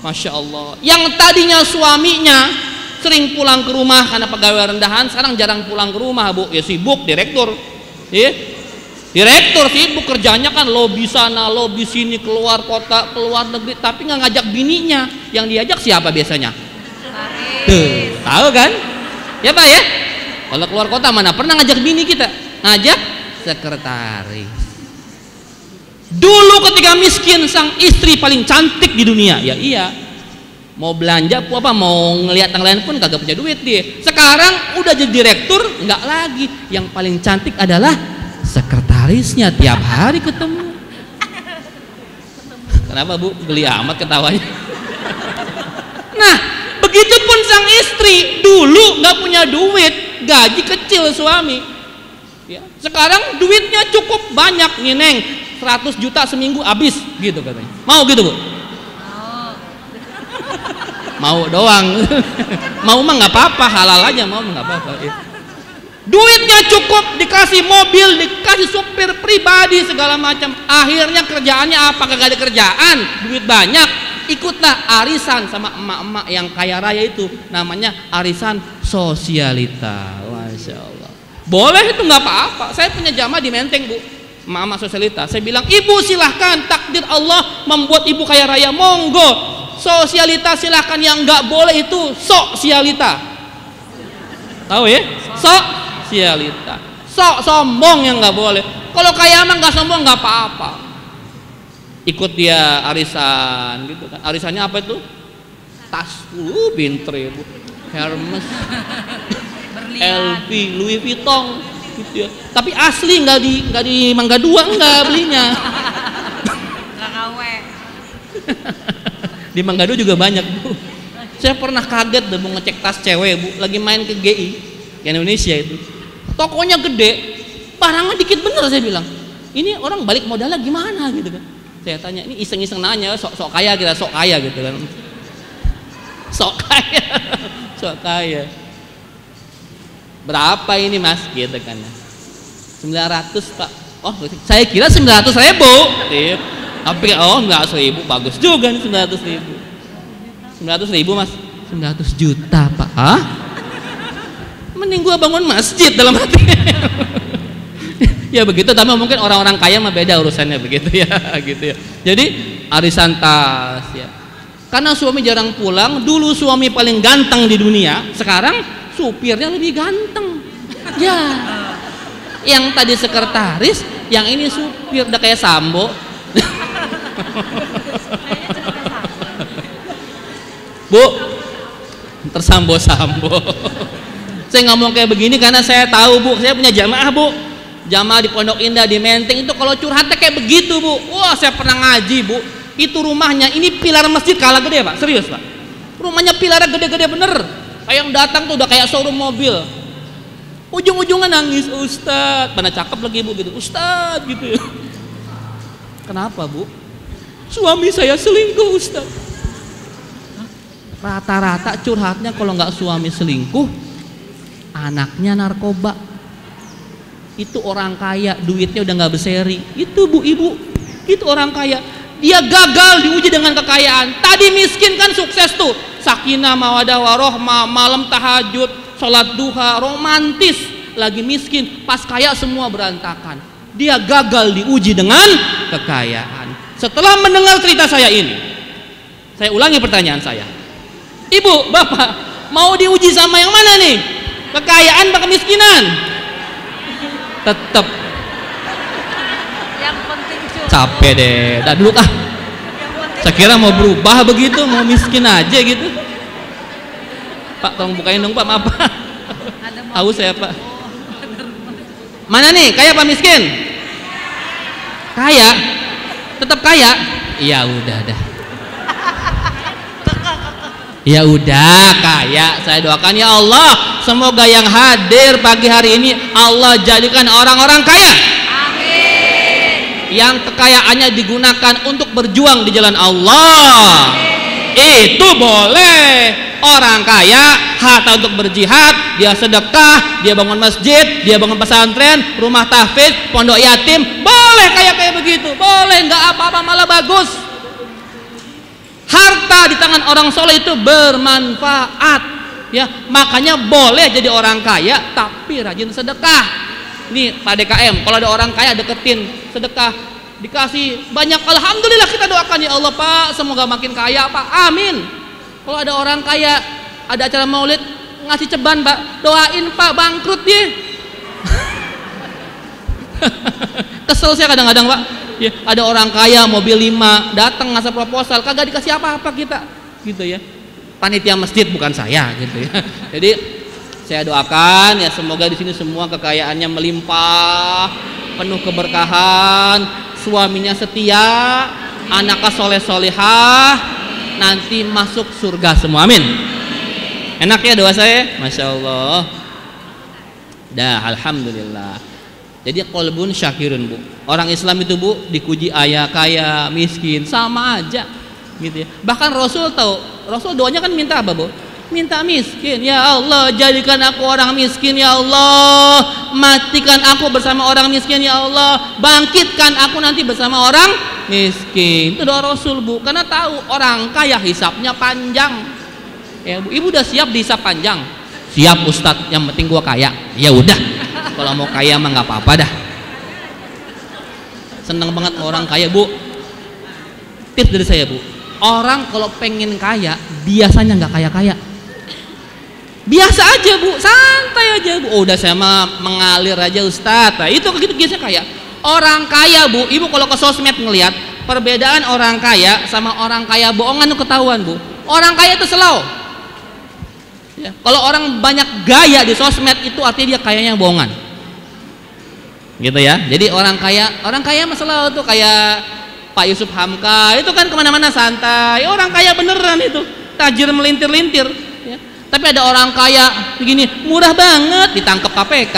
Masya Allah. Yang tadinya suaminya sering pulang ke rumah karena pegawai rendahan, sekarang jarang pulang ke rumah bu, ya sibuk direktur ya. Direktur sibuk kerjanya kan lobi sana, lobi sini, keluar kota, keluar negeri, tapi nggak ngajak bininya. Yang diajak siapa biasanya? Tuh, tahu kan? Ya Pak ya? Kalau keluar kota mana pernah ngajak bini kita? Ngajak sekretaris. Dulu ketika miskin sang istri paling cantik di dunia. Ya iya. Mau belanja apa mau ngelihat yang lain pun kagak punya duit dia. Sekarang udah jadi direktur, nggak lagi. Yang paling cantik adalah sekretarisnya, tiap hari ketemu. Kenapa Bu? Geli amat ketawanya. Nah, begitupun sang istri. Dulu nggak punya duit, gaji kecil suami. Ya, sekarang duitnya cukup banyak nih Neng, 100 juta seminggu habis gitu katanya. Mau gitu Bu? Mau doang. Mau mah nggak apa-apa, halal aja mau nggak apa-apa. Ya. Duitnya cukup, dikasih mobil, dikasih supir pribadi segala macam. Akhirnya kerjaannya apa? Kagak ada kerjaan, duit banyak. Ikutlah arisan sama emak-emak yang kaya raya itu, namanya arisan sosialita. Masya Allah. Boleh itu nggak apa-apa. Saya punya jamaah di Menteng Bu, emak-emak sosialita. Saya bilang, ibu silahkan, takdir Allah membuat ibu kaya raya, monggo. Sosialita silahkan, yang nggak boleh itu sosialita. Tahu ya? Sosialita. Sok sombong yang nggak boleh. Kalau kaya emang nggak sombong nggak apa-apa. Ikut dia arisan gitu kan. Arisannya apa itu? Tas, pinter ya Bu. Hermes, LV, Louis Vuitton gitu ya. Tapi asli nggak di Mangga Dua nggak belinya. Nggak KW. Di Mangga Dua juga banyak Bu. Saya pernah kaget deh mau ngecek tas cewek Bu, lagi main ke GI ke Indonesia itu. Tokonya gede, barangnya dikit bener. Saya bilang, ini orang balik modalnya gimana gitu kan. Saya tanya, ini iseng-iseng nanya, sok kaya kita, sok kaya gitu kan. Sok kaya. Sok kaya. Berapa ini Mas gitu kan. 900 Pak. Oh, saya kira 900.000. Tapi oh enggak 1.000, bagus juga nih 900.000. 900.000 Mas, 900 juta Pak. Hah? Mending gua bangun masjid dalam hati. Ya begitu, tapi mungkin orang-orang kaya mah beda urusannya begitu ya, gitu ya. Jadi arisan tas ya. Karena suami jarang pulang, dulu suami paling ganteng di dunia, sekarang supirnya lebih ganteng. Ya. Yang tadi sekretaris, yang ini supir, udah kayak Sambo. Bu, tersambo-sambo. Saya ngomong kayak begini karena saya tahu Bu, saya punya jamaah Bu, jamaah di Pondok Indah, di Menteng itu kalau curhatnya kayak begitu Bu. Wah, saya pernah ngaji Bu, itu rumahnya ini pilar masjid kalah gede Pak, serius Pak. Rumahnya pilarnya gede-gede bener, kayak yang datang tuh udah kayak showroom mobil. Ujung-ujungnya nangis, Ustadz, mana cakep lagi Bu gitu, Ustadz gitu ya. Kenapa Bu? Suami saya selingkuh Ustadz. Rata-rata curhatnya kalau nggak suami selingkuh, anaknya narkoba. Itu orang kaya, duitnya udah nggak berseri. Itu Bu, ibu, itu orang kaya. Dia gagal diuji dengan kekayaan. Tadi miskin kan sukses tuh, sakinah mawadah warohmah, malam tahajud, sholat duha, romantis. Lagi miskin, pas kaya semua berantakan. Dia gagal diuji dengan kekayaan. Setelah mendengar cerita saya ini, saya ulangi pertanyaan saya. Ibu, bapak, mau diuji sama yang mana nih? Kekayaan apa kemiskinan? Tetap. Yang penting cukup. Capek deh, dah dulu ah. Saya kira mau berubah begitu, mau miskin aja gitu. Pak, tolong bukain dong Pak, maaf Pak. Haus saya Pak. Mana nih, kaya apa miskin? Kaya. Tetap kaya. Ya udah dah. Ya udah kaya. Saya doakan ya Allah, semoga yang hadir pagi hari ini Allah jadikan orang-orang kaya. Amin. Yang kekayaannya digunakan untuk berjuang di jalan Allah. Amin. Itu boleh. Orang kaya harta untuk berjihad, dia sedekah, dia bangun masjid, dia bangun pesantren, rumah tahfidz, pondok yatim, boleh kayak begitu, boleh, nggak apa-apa, malah bagus. Harta di tangan orang soleh itu bermanfaat, ya makanya boleh jadi orang kaya tapi rajin sedekah. Nih Pak DKM, kalau ada orang kaya deketin, sedekah, dikasih banyak, alhamdulillah kita doakan ya Allah Pak, semoga makin kaya Pak, amin. Kalau ada orang kaya, ada acara maulid, ngasih ceban Pak, doain Pak bangkrut dia. Kesel saya kadang-kadang Pak ya, ada orang kaya mobil 5 datang ngasih proposal, kagak dikasih apa-apa kita gitu ya. Panitia masjid bukan saya gitu ya. Jadi saya doakan ya semoga di sini semua kekayaannya melimpah, penuh keberkahan, suaminya setia, anaknya soleh-solehah, nanti masuk surga semua, amin. Enak ya doa saya, masya Allah. Dah, alhamdulillah. Jadi qalbun syakirun Bu. Orang Islam itu Bu dikuji kaya, miskin, sama aja gitu ya. Bahkan Rasul tahu, Rasul doanya kan minta apa Bu? Minta miskin. Ya Allah, jadikan aku orang miskin ya Allah. Matikan aku bersama orang miskin ya Allah. Bangkitkan aku nanti bersama orang miskin. Itu doa Rasul Bu. Karena tahu orang kaya hisapnya panjang. Ya Bu, Ibu udah siap dihisap panjang? Siap Ustadz, yang penting gua kaya. Ya udah. Kalau mau kaya mah nggak apa-apa dah. Seneng banget orang kaya Bu. Tips dari saya Bu, orang kalau pengen kaya biasanya nggak kaya-kaya, biasa aja Bu, santai aja Bu. Oh udah saya mah mengalir aja Ustadz. Nah, itu gitu biasanya kaya. Orang kaya Bu, Ibu kalau ke sosmed ngelihat perbedaan orang kaya sama orang kaya bohongan itu ketahuan Bu. Orang kaya itu slow ya. Kalau orang banyak gaya di sosmed itu artinya dia kayanya bohongan gitu ya. Jadi orang kaya masalah tuh kayak Pak Yusuf Hamka itu kan kemana-mana santai. Orang kaya beneran itu, tajir melintir-lintir ya. Tapi ada orang kaya begini murah banget, ditangkap KPK,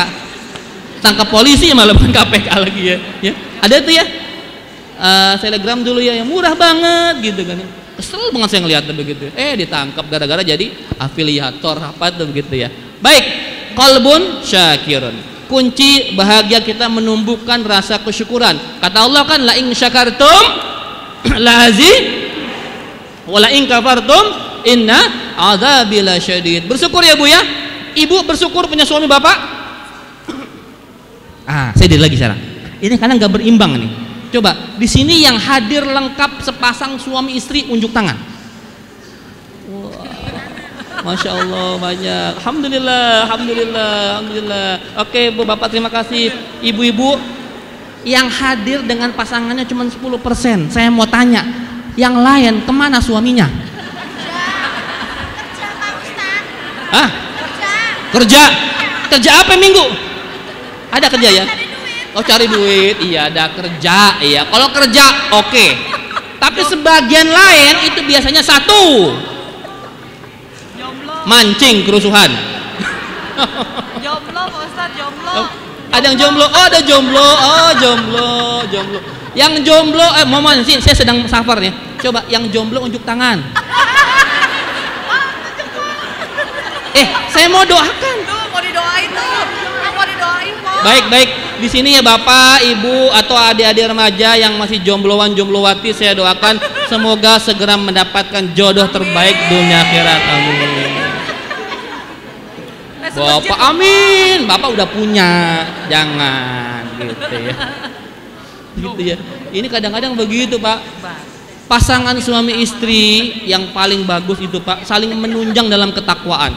tangkap polisi malah bukan KPK lagi ya. Ada tuh ya telegram dulu ya yang murah banget gitu kan. Kesel banget saya ngeliatnya begitu. Ditangkap gara-gara jadi afiliator apa tuh begitu ya. Baik, qalbun syakirun. Kunci bahagia kita menumbuhkan rasa kesyukuran. Kata Allah kan la in syakartum la wa la in kafartum inna adzabi lasyadid. Bersyukur ya Bu ya. Ibu bersyukur punya suami Bapak. Saya jadi lagi sekarang. Ini karena nggak berimbang nih. Coba di sini yang hadir lengkap sepasang suami istri unjuk tangan. Wah, masya Allah banyak. Alhamdulillah. Oke Bu Bapak terima kasih. Ibu-ibu yang hadir dengan pasangannya cuma 10%. Saya mau tanya, yang lain kemana suaminya? Kerja Pak Ustadz. Hah? Kerja apa minggu? Ada kerja ya? Oh cari duit, iya ada kerja, iya. Kalau kerja oke. Tapi sebagian lain itu biasanya satu, mancing kerusuhan. Jomblo Pak Ustadz, jomblo. Ada yang jomblo, ada jomblo. Yang jomblo, mohon sih, saya sedang safar nih. Coba yang jomblo unjuk tangan. Saya mau doakan. Mau didoain tuh. Mau didoain mau. Baik. Di sini ya Bapak, Ibu atau adik-adik remaja yang masih jombloan jomblowati, saya doakan semoga segera mendapatkan jodoh terbaik dunia akhirat. Amin. Bapak amin. Bapak udah punya, jangan gitu ya. Gitu ya. Ini kadang-kadang begitu Pak. Pasangan suami istri yang paling bagus itu Pak, saling menunjang dalam ketakwaan.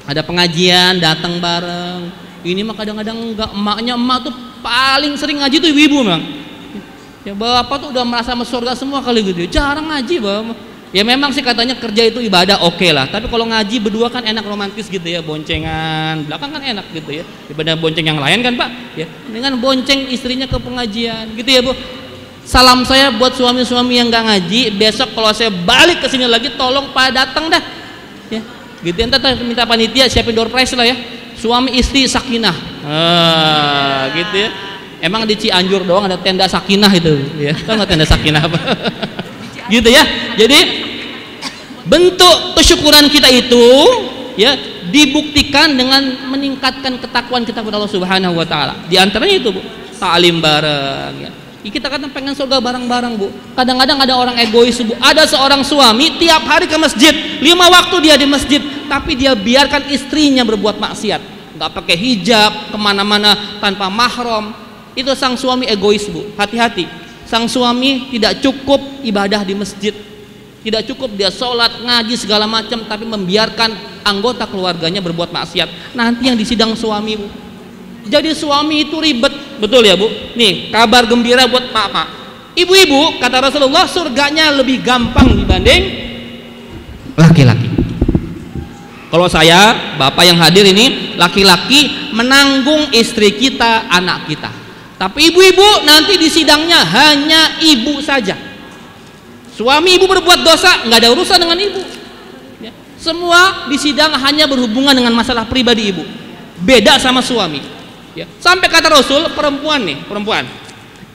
Ada pengajian, datang bareng. Ini mah kadang-kadang enggak, emak tuh paling sering ngaji tuh ibu-ibu memang. Ya Bapak tuh udah merasa masuk surga semua kali gitu. Jarang ngaji Bapak. Ya memang sih katanya kerja itu ibadah oke lah. Tapi kalau ngaji berdua kan enak romantis gitu ya, boncengan. Belakang kan enak gitu ya. Daripada bonceng yang lain kan Pak. Ya, dengan bonceng istrinya ke pengajian gitu ya Bu. Salam saya buat suami-suami yang nggak ngaji, besok kalau saya balik ke sini lagi tolong pada datang dah. Ya. Gitu entar minta panitia siapin door prize lah ya. Suami istri sakinah, gitu ya. Emang di Cianjur doang ada tenda sakinah itu, ya. Tahu nggak tenda sakinah apa? Gitu ya. Jadi bentuk kesyukuran kita itu, ya, dibuktikan dengan meningkatkan ketakwaan kita kepada Allah Subhanahu Wa Taala. Di antaranya itu Bu, ta'lim bareng. Ya. Kita kadang pengen surga bareng-bareng Bu. Kadang-kadang ada orang egois Bu. Ada seorang suami tiap hari ke masjid, 5 waktu dia di masjid, tapi dia biarkan istrinya berbuat maksiat. nggak pakai hijab, kemana-mana tanpa mahram. Itu sang suami egois, Bu. Hati-hati. Sang suami tidak cukup ibadah di masjid, tidak cukup dia sholat, ngaji segala macam, tapi membiarkan anggota keluarganya berbuat maksiat. Nanti yang disidang suami, Bu. Jadi suami itu ribet, betul ya, Bu? Nih, kabar gembira buat mak-mak. Ibu-ibu, kata Rasulullah, surganya lebih gampang dibanding laki-laki. Kalau saya, bapak yang hadir ini, laki-laki menanggung istri kita, anak kita. Tapi ibu-ibu nanti di sidangnya hanya ibu saja. Suami ibu berbuat dosa, nggak ada urusan dengan ibu. Ya. Semua di sidang hanya berhubungan dengan masalah pribadi ibu. Beda sama suami. Ya. Sampai kata Rasul, perempuan nih, perempuan.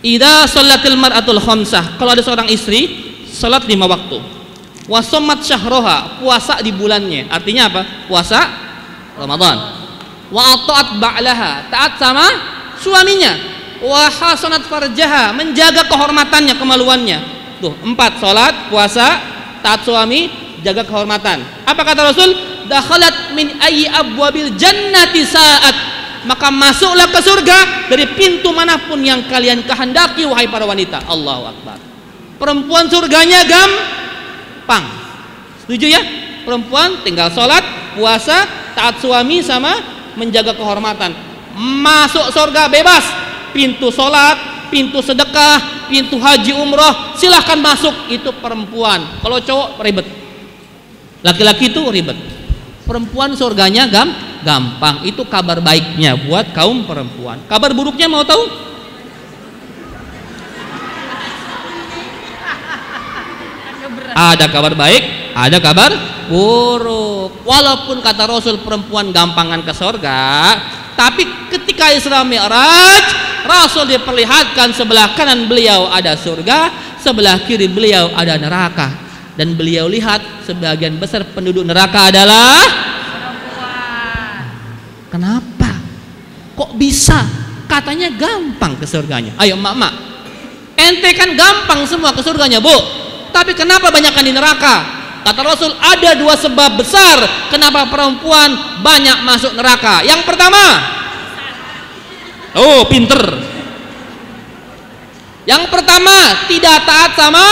Idza sholatil mar'atul khamsah. Kalau ada seorang istri, salat 5 waktu. Wa shamat syahroha, puasa di bulannya. Artinya apa? Puasa Ramadan. Wa ata'at ba'laha, taat sama suaminya. Wa hasanat farjaha, menjaga kehormatannya, kemaluannya. Tuh, 4, salat, puasa, taat suami, jaga kehormatan. Apa kata Rasul? Dakhalat min ayyi abwabil jannati sa'at. Maka masuklah ke surga dari pintu manapun yang kalian kehendaki, wahai para wanita. Allahu Akbar. Perempuan surganya gampang. Setuju ya? Perempuan tinggal sholat, puasa, taat suami, sama menjaga kehormatan. Masuk surga bebas. Pintu sholat, pintu sedekah, pintu haji umroh, silahkan masuk. Itu perempuan. Kalau cowok ribet, laki-laki itu ribet. Perempuan surganya gampang. Itu kabar baiknya buat kaum perempuan. Kabar buruknya mau tahu? Ada kabar baik, ada kabar buruk. Walaupun kata Rasul perempuan gampangan ke surga, tapi ketika Isra Mi'raj, Rasul diperlihatkan sebelah kanan beliau ada surga, sebelah kiri beliau ada neraka, dan beliau lihat sebagian besar penduduk neraka adalah perempuan. Kenapa? Kok bisa? Katanya gampang ke surganya. Ayo emak-emak, ente kan gampang semua ke surganya, Bu. Tapi kenapa banyakkan di neraka? Kata Rasul ada 2 sebab besar kenapa perempuan banyak masuk neraka. Yang pertama, oh pinter. Yang pertama, tidak taat sama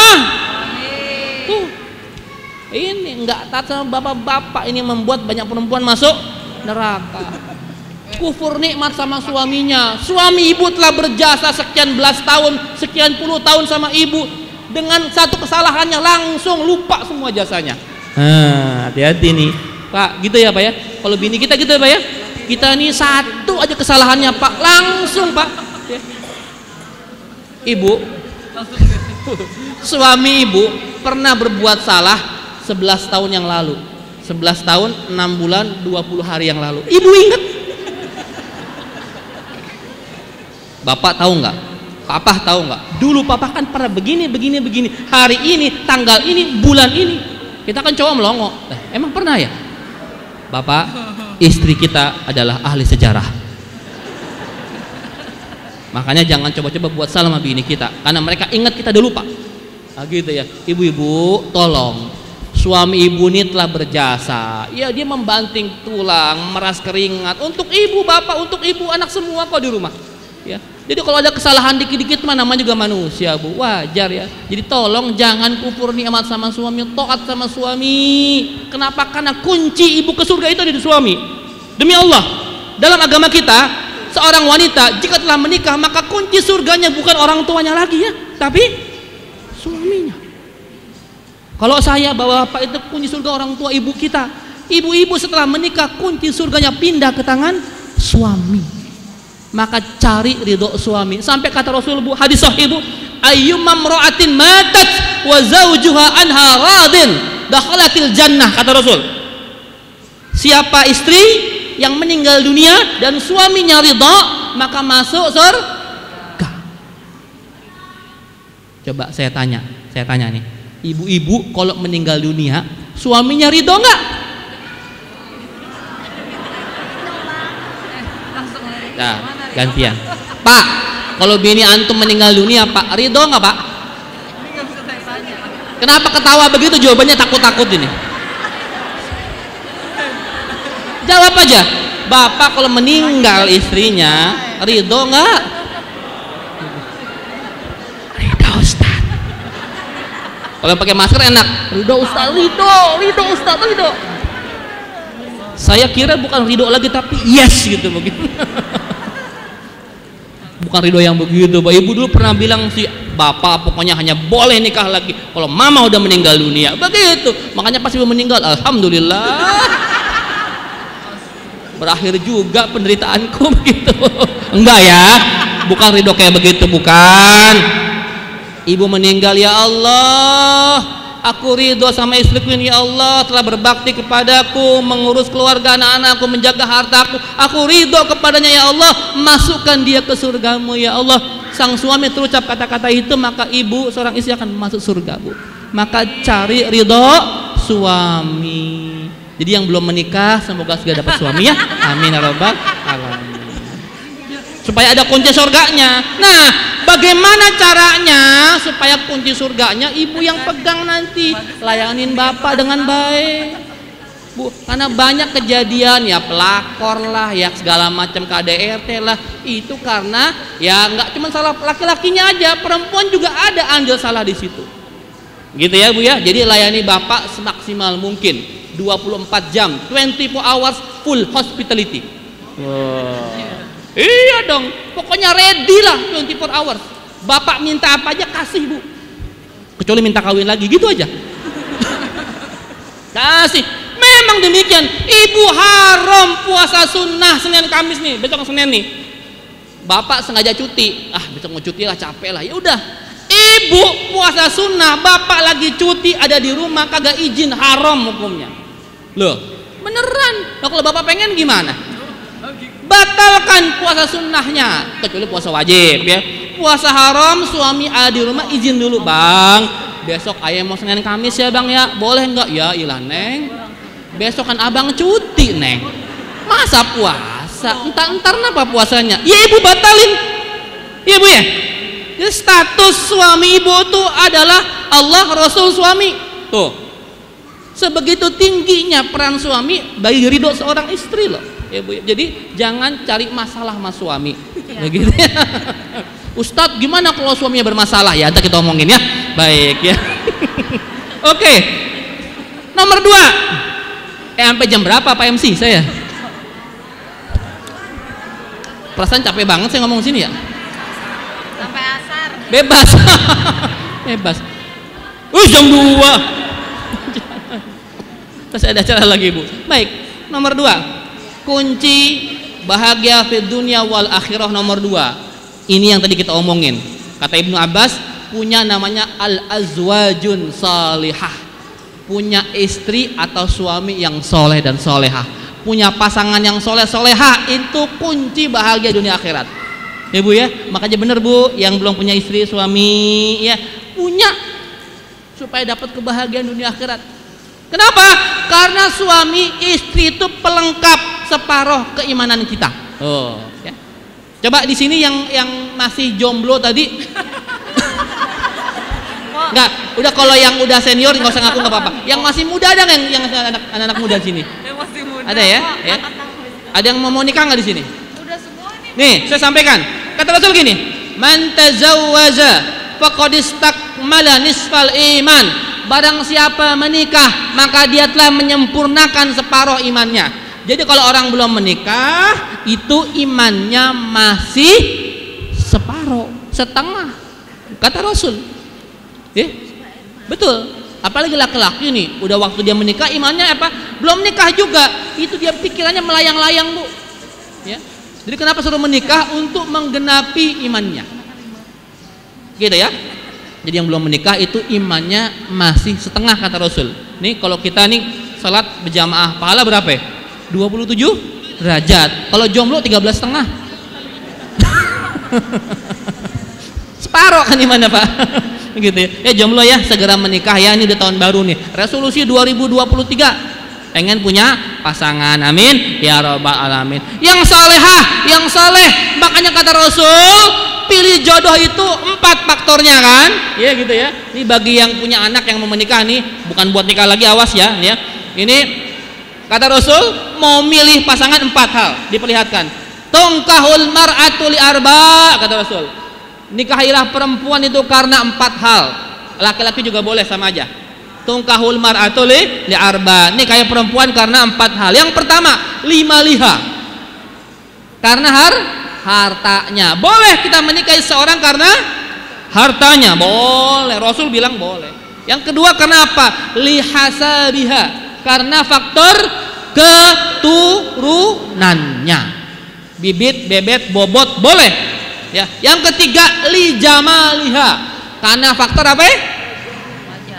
ini, enggak taat sama bapak-bapak. Ini membuat banyak perempuan masuk neraka. Kufur nikmat sama suaminya. Suami ibu telah berjasa sekian belas tahun, sekian puluh tahun sama ibu, dengan satu kesalahannya langsung lupa semua jasanya. Hati-hati nih Pak, gitu ya Pak ya. Kalau bini kita gitu ya Pak ya, kita nih satu aja kesalahannya Pak, langsung Pak ya. Ibu, suami ibu pernah berbuat salah 11 tahun yang lalu, 11 tahun 6 bulan 20 hari yang lalu. Ibu ingat? Bapak tahu nggak? Papa tahu nggak? Dulu papa kan pernah begini. Hari ini, tanggal ini, bulan ini. Kita kan cowok melongo. Emang pernah ya? Bapak, istri kita adalah ahli sejarah. Makanya jangan coba-coba buat salah sama bini kita, karena mereka ingat kita udah lupa. Nah, gitu ya. Ibu-ibu, tolong. Suami ibu ini telah berjasa. Ya, dia membanting tulang, meras keringat untuk ibu, bapak, untuk ibu, anak semua kok di rumah. Ya. Jadi kalau ada kesalahan dikit-dikit mah namanya juga manusia, Bu. Wajar ya. Jadi tolong jangan kufur nikmat sama suami, taat sama suami. Kenapa? Karena kunci ibu ke surga itu ada di suami. Demi Allah, dalam agama kita, seorang wanita jika telah menikah maka kunci surganya bukan orang tuanya lagi ya, tapi suaminya. Kalau saya bapak itu kunci surga orang tua ibu kita. Ibu-ibu setelah menikah kunci surganya pindah ke tangan suami. Maka cari ridho suami. Sampai kata Rasul, Bu, hadis sahih, Bu, ayyumma imra'atin matat wa zawjuha anha radin dakhalatil jannah, kata Rasul. Siapa istri yang meninggal dunia dan suaminya ridha, maka masuk surga. Coba saya tanya nih, ibu-ibu kalau meninggal dunia suaminya ridha enggak? Nah, gantian. Pak, kalau bini antum meninggal dunia, Pak, ridho nggak Pak? Kenapa ketawa begitu? Jawabannya takut-takut ini. Jawab aja. bapak kalau meninggal istrinya ridho nggak? Ridho Ustaz. Kalau pakai masker enak, ridho Ustaz, ridho Ustaz, ridho. Saya kira bukan ridho lagi tapi yes gitu begitu. Bukan ridho yang begitu. Ibu dulu pernah bilang si bapak pokoknya hanya boleh nikah lagi kalau mama udah meninggal dunia. Begitu. Makanya pas ibu meninggal, alhamdulillah. Berakhir juga penderitaanku begitu. Enggak ya. Bukan ridho kayak begitu, bukan. Ibu meninggal, ya Allah, aku ridho sama istriku ini, ya Allah telah berbakti kepadaku, mengurus keluarga anak-anakku, menjaga hartaku. Aku ridho kepadanya, ya Allah, masukkan dia ke surgamu, ya Allah. Sang suami terucap kata-kata itu, maka ibu seorang istri akan masuk surga, Bu. Maka cari ridho suami. Jadi yang belum menikah semoga segera dapat suami ya. Amin ya rabbal alamin. Supaya ada kunci surganya. Nah, bagaimana caranya supaya kunci surganya ibu yang pegang nanti? Layanin bapak dengan baik, Bu. Karena banyak kejadian ya, pelakor lah ya, segala macam KDRT lah. Itu karena ya nggak cuma salah laki-lakinya aja, perempuan juga ada andil salah di situ. Gitu ya, Bu ya. Jadi layani bapak semaksimal mungkin. 24 jam, 24 hours full hospitality. Wow. Iya dong, pokoknya ready lah 24 hours. Bapak minta apa aja kasih, Bu. Kecuali minta kawin lagi, gitu aja. Kasih. Memang demikian. Ibu haram puasa sunnah Senin Kamis nih, besok Senin nih. Bapak sengaja cuti. Ah, besok mau cuti lah, capek lah. Ya udah. Ibu puasa sunnah, bapak lagi cuti ada di rumah kagak izin, haram hukumnya. Loh, beneran. Nah, kalau bapak pengen gimana? Batalkan puasa sunnahnya, kecuali puasa wajib ya. Puasa haram, suami ada di rumah izin dulu, Bang. Besok ayah mau Senin Kamis ya, Bang ya. Boleh nggak? Ya ilah, Neng. Besok kan abang cuti, Neng. Masa puasa? Entar kenapa puasanya? Ya ibu batalin. Iya, Bu ya. Jadi status suami ibu itu adalah Allah Rasul suami. Tuh. Sebegitu tingginya peran suami bagi ridho seorang istri loh. Ya, Bu. Jadi jangan cari masalah sama suami. Begitu ya. Ustadz, gimana kalau suaminya bermasalah? Ya, nanti kita omongin ya. Baik ya. Oke. Nomor 2. Sampai jam berapa Pak MC saya? Perasaan capek banget saya ngomong sini ya. Sampai asar. Bebas. Bebas. Jam 2. Terus ada acara lagi, Bu. Baik. Nomor 2. Kunci bahagia di dunia wal akhirah nomor 2. Ini yang tadi kita omongin. Kata Ibnu Abbas, punya namanya al-azwajun salihah. Punya istri atau suami yang soleh dan solehah. Punya pasangan yang soleh solehah, itu kunci bahagia dunia akhirat. Ya, Bu ya. Makanya bener, Bu, yang belum punya istri suami ya, punya supaya dapat kebahagiaan dunia akhirat. Kenapa? Karena suami istri itu pelengkap separuh keimanan kita. Oh, ya. Coba di sini yang masih jomblo tadi. Enggak, udah kalau yang udah senior nggak usah ngaku, nggak apa-apa. Yang masih muda ada nggak yang anak-anak muda di sini? Yang masih muda. Ada ya? Ya. Ada yang mau nikah nggak di sini? Udah semua nih. Nih, saya sampaikan. Kata Rasul gini, "Man tazawwaja faqad istakmala nisfal iman." Barang siapa menikah, maka dia telah menyempurnakan separuh imannya. Jadi kalau orang belum menikah, itu imannya masih separuh, setengah. Kata Rasul. Betul. Apalagi laki-laki nih, udah waktu dia menikah, imannya apa? Belum nikah juga, itu dia pikirannya melayang-layang, Bu. Ya. Jadi kenapa suruh menikah? Untuk menggenapi imannya. Gitu ya. Jadi yang belum menikah itu imannya masih setengah, kata Rasul. Nih kalau kita nih salat berjamaah, pahala berapa ya? 27 derajat. Kalau jomblo 13,5. Separuh kan imannya, Pak. Gitu ya. Jomblo ya, segera menikah ya, ini udah tahun baru nih. Resolusi 2023. Pengen punya pasangan, amin ya rabbal alamin. Yang salehah, yang saleh. Makanya kata Rasul, pilih jodoh itu 4 faktornya kan, ya gitu ya. Ini bagi yang punya anak yang mau menikah nih, bukan buat nikah lagi, awas ya. Ini Kata Rasul, mau milih pasangan 4 hal, diperlihatkan. Tungkahul mar'atu li arba, kata Rasul. Nikahilah perempuan itu karena 4 hal. Laki-laki juga boleh, sama aja. Tungkahul mar'atu li arba, nikahi perempuan karena 4 hal. Yang pertama, liha. Karena hartanya. Boleh kita menikahi seorang karena hartanya, boleh. Rasul bilang boleh. Yang kedua, karena apa? Lihasabiha, karena faktor keturunannya, bibit, bebet, bobot, boleh ya. Yang ketiga, li jamaliha, karena faktor apa ya?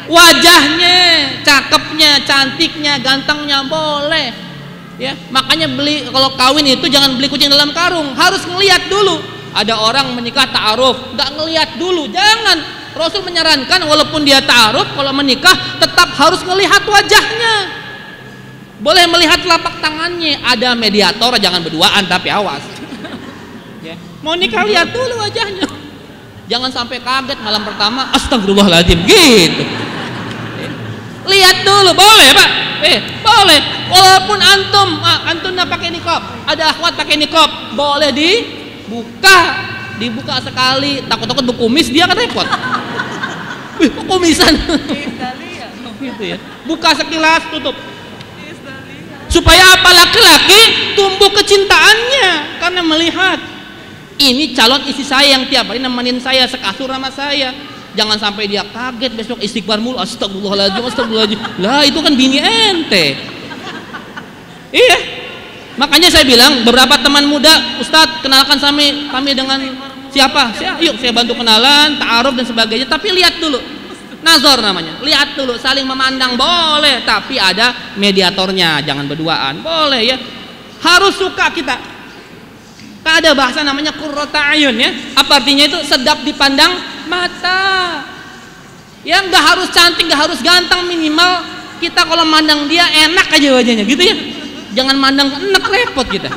Wajahnya, cakepnya, cantiknya, gantengnya, boleh ya. Makanya kalau kawin itu jangan beli kucing dalam karung, harus ngelihat dulu. Ada orang menikah ta'aruf, nggak ngelihat dulu, jangan. Rasul menyarankan walaupun dia ta'aruf, kalau menikah tetap harus melihat wajahnya. Boleh melihat telapak tangannya. Ada mediator, jangan berduaan, tapi awas ya. Mau nikah lihat dulu wajahnya, jangan sampai kaget malam pertama astagfirullahaladzim gitu. Lihat dulu, boleh Pak, boleh. Walaupun antum nggak pakai niqab, ada akhwat pakai niqab, boleh dibuka sekali, takut-takut berkumis dia kan repot. Kok kumisan? Gitu ya. Buka sekilas, tutup. Supaya apa? Laki-laki tumbuh kecintaannya karena melihat ini calon istri saya yang tiap hari nemenin saya, sekasur sama saya. Jangan sampai dia kaget besok istighfar mulu, astagfirullahaladzim. Lah itu kan bini ente. Iya. Makanya saya bilang, beberapa teman muda, Ustadz kenalkan kami dengan siapa? Yuk saya bantu kenalan, ta'aruf dan sebagainya. Tapi lihat dulu, nazar namanya. Lihat dulu, saling memandang boleh, tapi ada mediatornya, jangan berduaan. Boleh ya. Harus suka kita. Tak ada bahasa namanya qurrata ayun ya. Apa artinya itu? Sedap dipandang mata. Ya nggak harus cantik, nggak harus ganteng, minimal kita kalau mandang dia enak aja wajahnya, gitu ya. Jangan mandang enak, repot kita.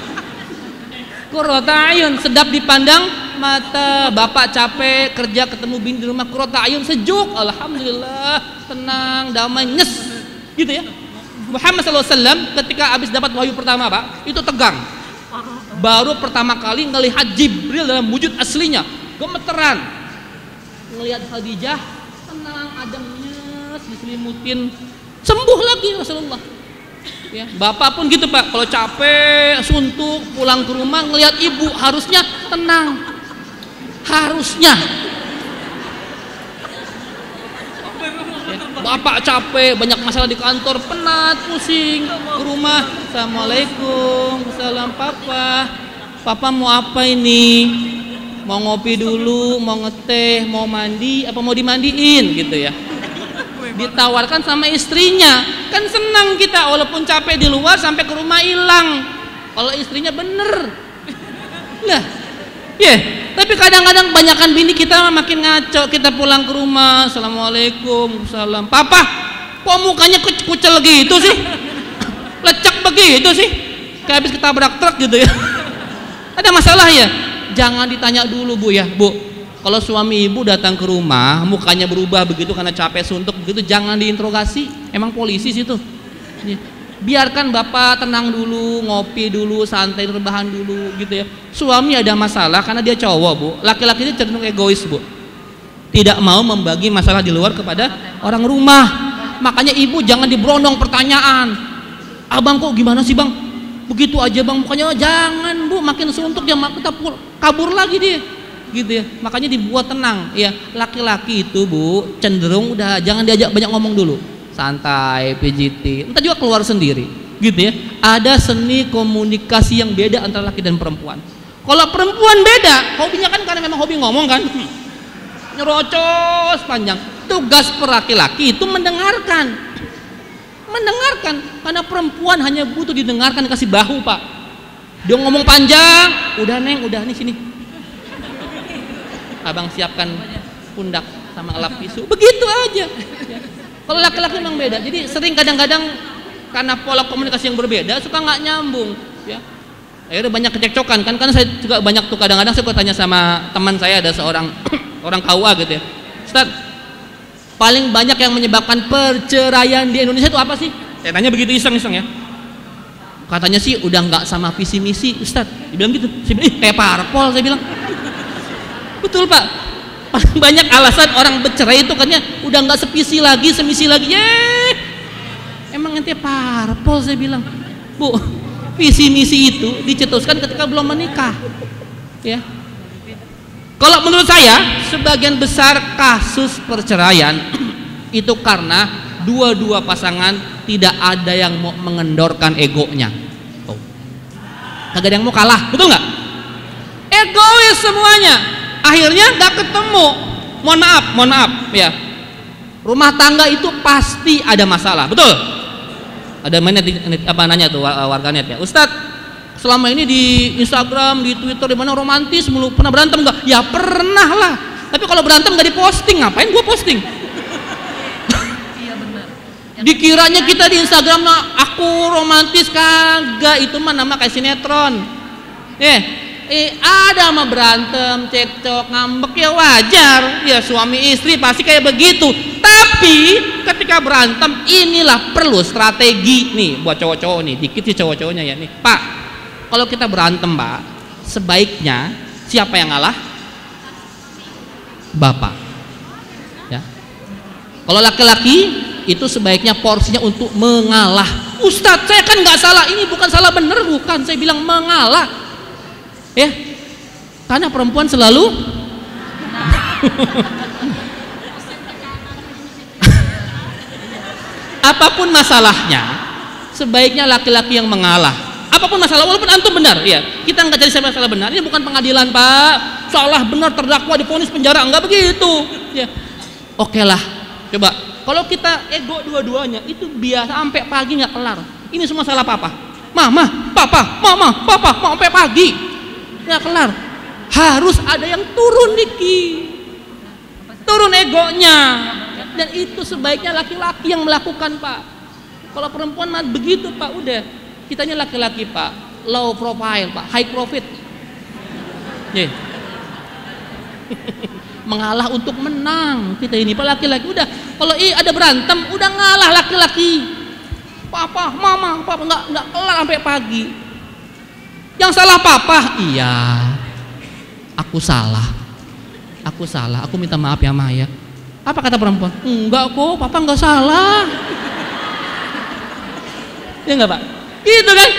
Qurrata ayun, sedap dipandang mata. Bapak capek kerja, ketemu bini di rumah, qurrata ayun, sejuk, alhamdulillah, tenang, damai, nyes, gitu ya. Muhammad SAW ketika habis dapat wahyu pertama Pak, itu tegang. Baru pertama kali ngelihat Jibril dalam wujud aslinya, gemeteran. Ngelihat Khadijah, tenang, adem, nyes, diselimutin, sembuh lagi Rasulullah. Ya, bapak pun gitu Pak, kalau capek, suntuk, pulang ke rumah ngelihat ibu harusnya tenang, harusnya. Ya, bapak capek, banyak masalah di kantor, penat, pusing, ke rumah, assalamualaikum, salam papa mau apa ini? Mau ngopi dulu, mau ngeteh, mau mandi, apa mau dimandiin gitu ya. Ditawarkan sama istrinya, kan senang kita walaupun capek di luar sampai ke rumah hilang. Kalau istrinya bener lah ya. Tapi kadang-kadang banyakan bini kita makin ngaco. Kita pulang ke rumah, assalamualaikum, salam papa, kok mukanya kucel gitu sih, lecek begitu sih, kayak habis ketabrak truk gitu ya. Ada masalah ya? Jangan ditanya dulu Bu ya, Bu. Kalau suami ibu datang ke rumah, mukanya berubah begitu karena capek, suntuk begitu, jangan diinterogasi. Emang polisi situ. Biarkan bapak tenang dulu, ngopi dulu, santai, rebahan dulu, gitu ya. Suami ada masalah karena dia cowok Bu. Laki-laki itu cenderung egois Bu. Tidak mau membagi masalah di luar kepada orang rumah. Makanya ibu jangan diberondong pertanyaan. Abang kok gimana sih Bang? Begitu aja Bang mukanya. Jangan Bu, makin suntuk dia kabur lagi dia. Gitu ya, makanya dibuat tenang ya. Laki-laki itu Bu cenderung udah jangan diajak banyak ngomong dulu, santai, PJT, entar juga keluar sendiri gitu ya. Ada seni komunikasi yang beda antara laki dan perempuan. Kalau perempuan beda, hobinya kan karena memang hobi ngomong kan, nyerocos panjang. Tugas per laki-laki itu mendengarkan, karena perempuan hanya butuh didengarkan, kasih bahu Pak. Dia ngomong panjang, udah Neng, udah nih sini, abang siapkan pundak sama elap tisu, begitu aja. Kalau laki-laki memang beda, jadi sering kadang-kadang karena pola komunikasi yang berbeda suka nggak nyambung ya. Akhirnya banyak kecekcokan kan. Karena saya juga banyak tuh kadang-kadang saya tanya sama teman saya, ada seorang orang KUA gitu ya, Ustaz, paling banyak yang menyebabkan perceraian di Indonesia itu apa sih? Saya tanya begitu iseng-iseng ya. Katanya sih udah nggak sama visi misi Ustaz. Dia bilang gitu. Saya bilang, kayak parpol, saya bilang. Betul Pak. Banyak alasan orang bercerai itu katanya udah nggak sevisi lagi, semisi lagi. Emang ente parpol, saya bilang. Bu, visi misi itu dicetuskan ketika belum menikah. Ya. Kalau menurut saya, sebagian besar kasus perceraian itu karena dua-dua pasangan tidak ada yang mau mengendorkan egonya. Oh. Kagak ada yang mau kalah, betul nggak? Egois semuanya. Akhirnya nggak ketemu. Mohon maaf, ya. Rumah tangga itu pasti ada masalah, betul? Ada nanya tuh warganet ya, Ustadz. Selama ini di Instagram, di Twitter, di mana romantis mulu, pernah berantem nggak? Ya pernah lah. Tapi kalau berantem nggak diposting, ngapain gua posting? Iya benar. Dikiranya kita di Instagram aku romantis, kagak, itu mah nama kayak sinetron. Ada mah berantem, cekcok, ngambek, ya wajar. Ya suami istri pasti kayak begitu. Tapi ketika berantem inilah perlu strategi nih buat cowok-cowok nih. Dikit sih cowok-cowoknya ya nih. Pak, kalau kita berantem Pak, sebaiknya siapa yang ngalah? Bapak. Ya. Kalau laki-laki itu sebaiknya porsinya untuk mengalah. Ustadz, saya kan nggak salah, ini bukan salah bener, bukan, saya bilang mengalah. Ya, karena perempuan selalu apapun masalahnya, sebaiknya laki-laki yang mengalah. Apapun masalah, walaupun antum benar, ya kita nggak cari siapa salah benar. Ini bukan pengadilan Pak, salah benar terdakwa divonis penjara, nggak begitu. Ya, oke lah, coba kalau kita ego dua-duanya itu biasa sampai pagi nggak kelar. Ini semua salah papa, papa, mau sampai pagi nggak kelar. Harus ada yang turun dikit, turun egonya, dan itu sebaiknya laki-laki yang melakukan Pak. Kalau perempuan mah begitu Pak, udah kitanya laki-laki Pak, low profile Pak, high profit. Mengalah untuk menang kita ini Pak, laki-laki udah kalau ada berantem udah ngalah laki-laki. Papa, mama, papa nggak kelar sampai pagi. Yang salah papa, iya, aku salah, aku minta maaf ya Maya. Apa kata perempuan? Enggak kok, papa nggak salah. Ya nggak Pak? Gitu kan?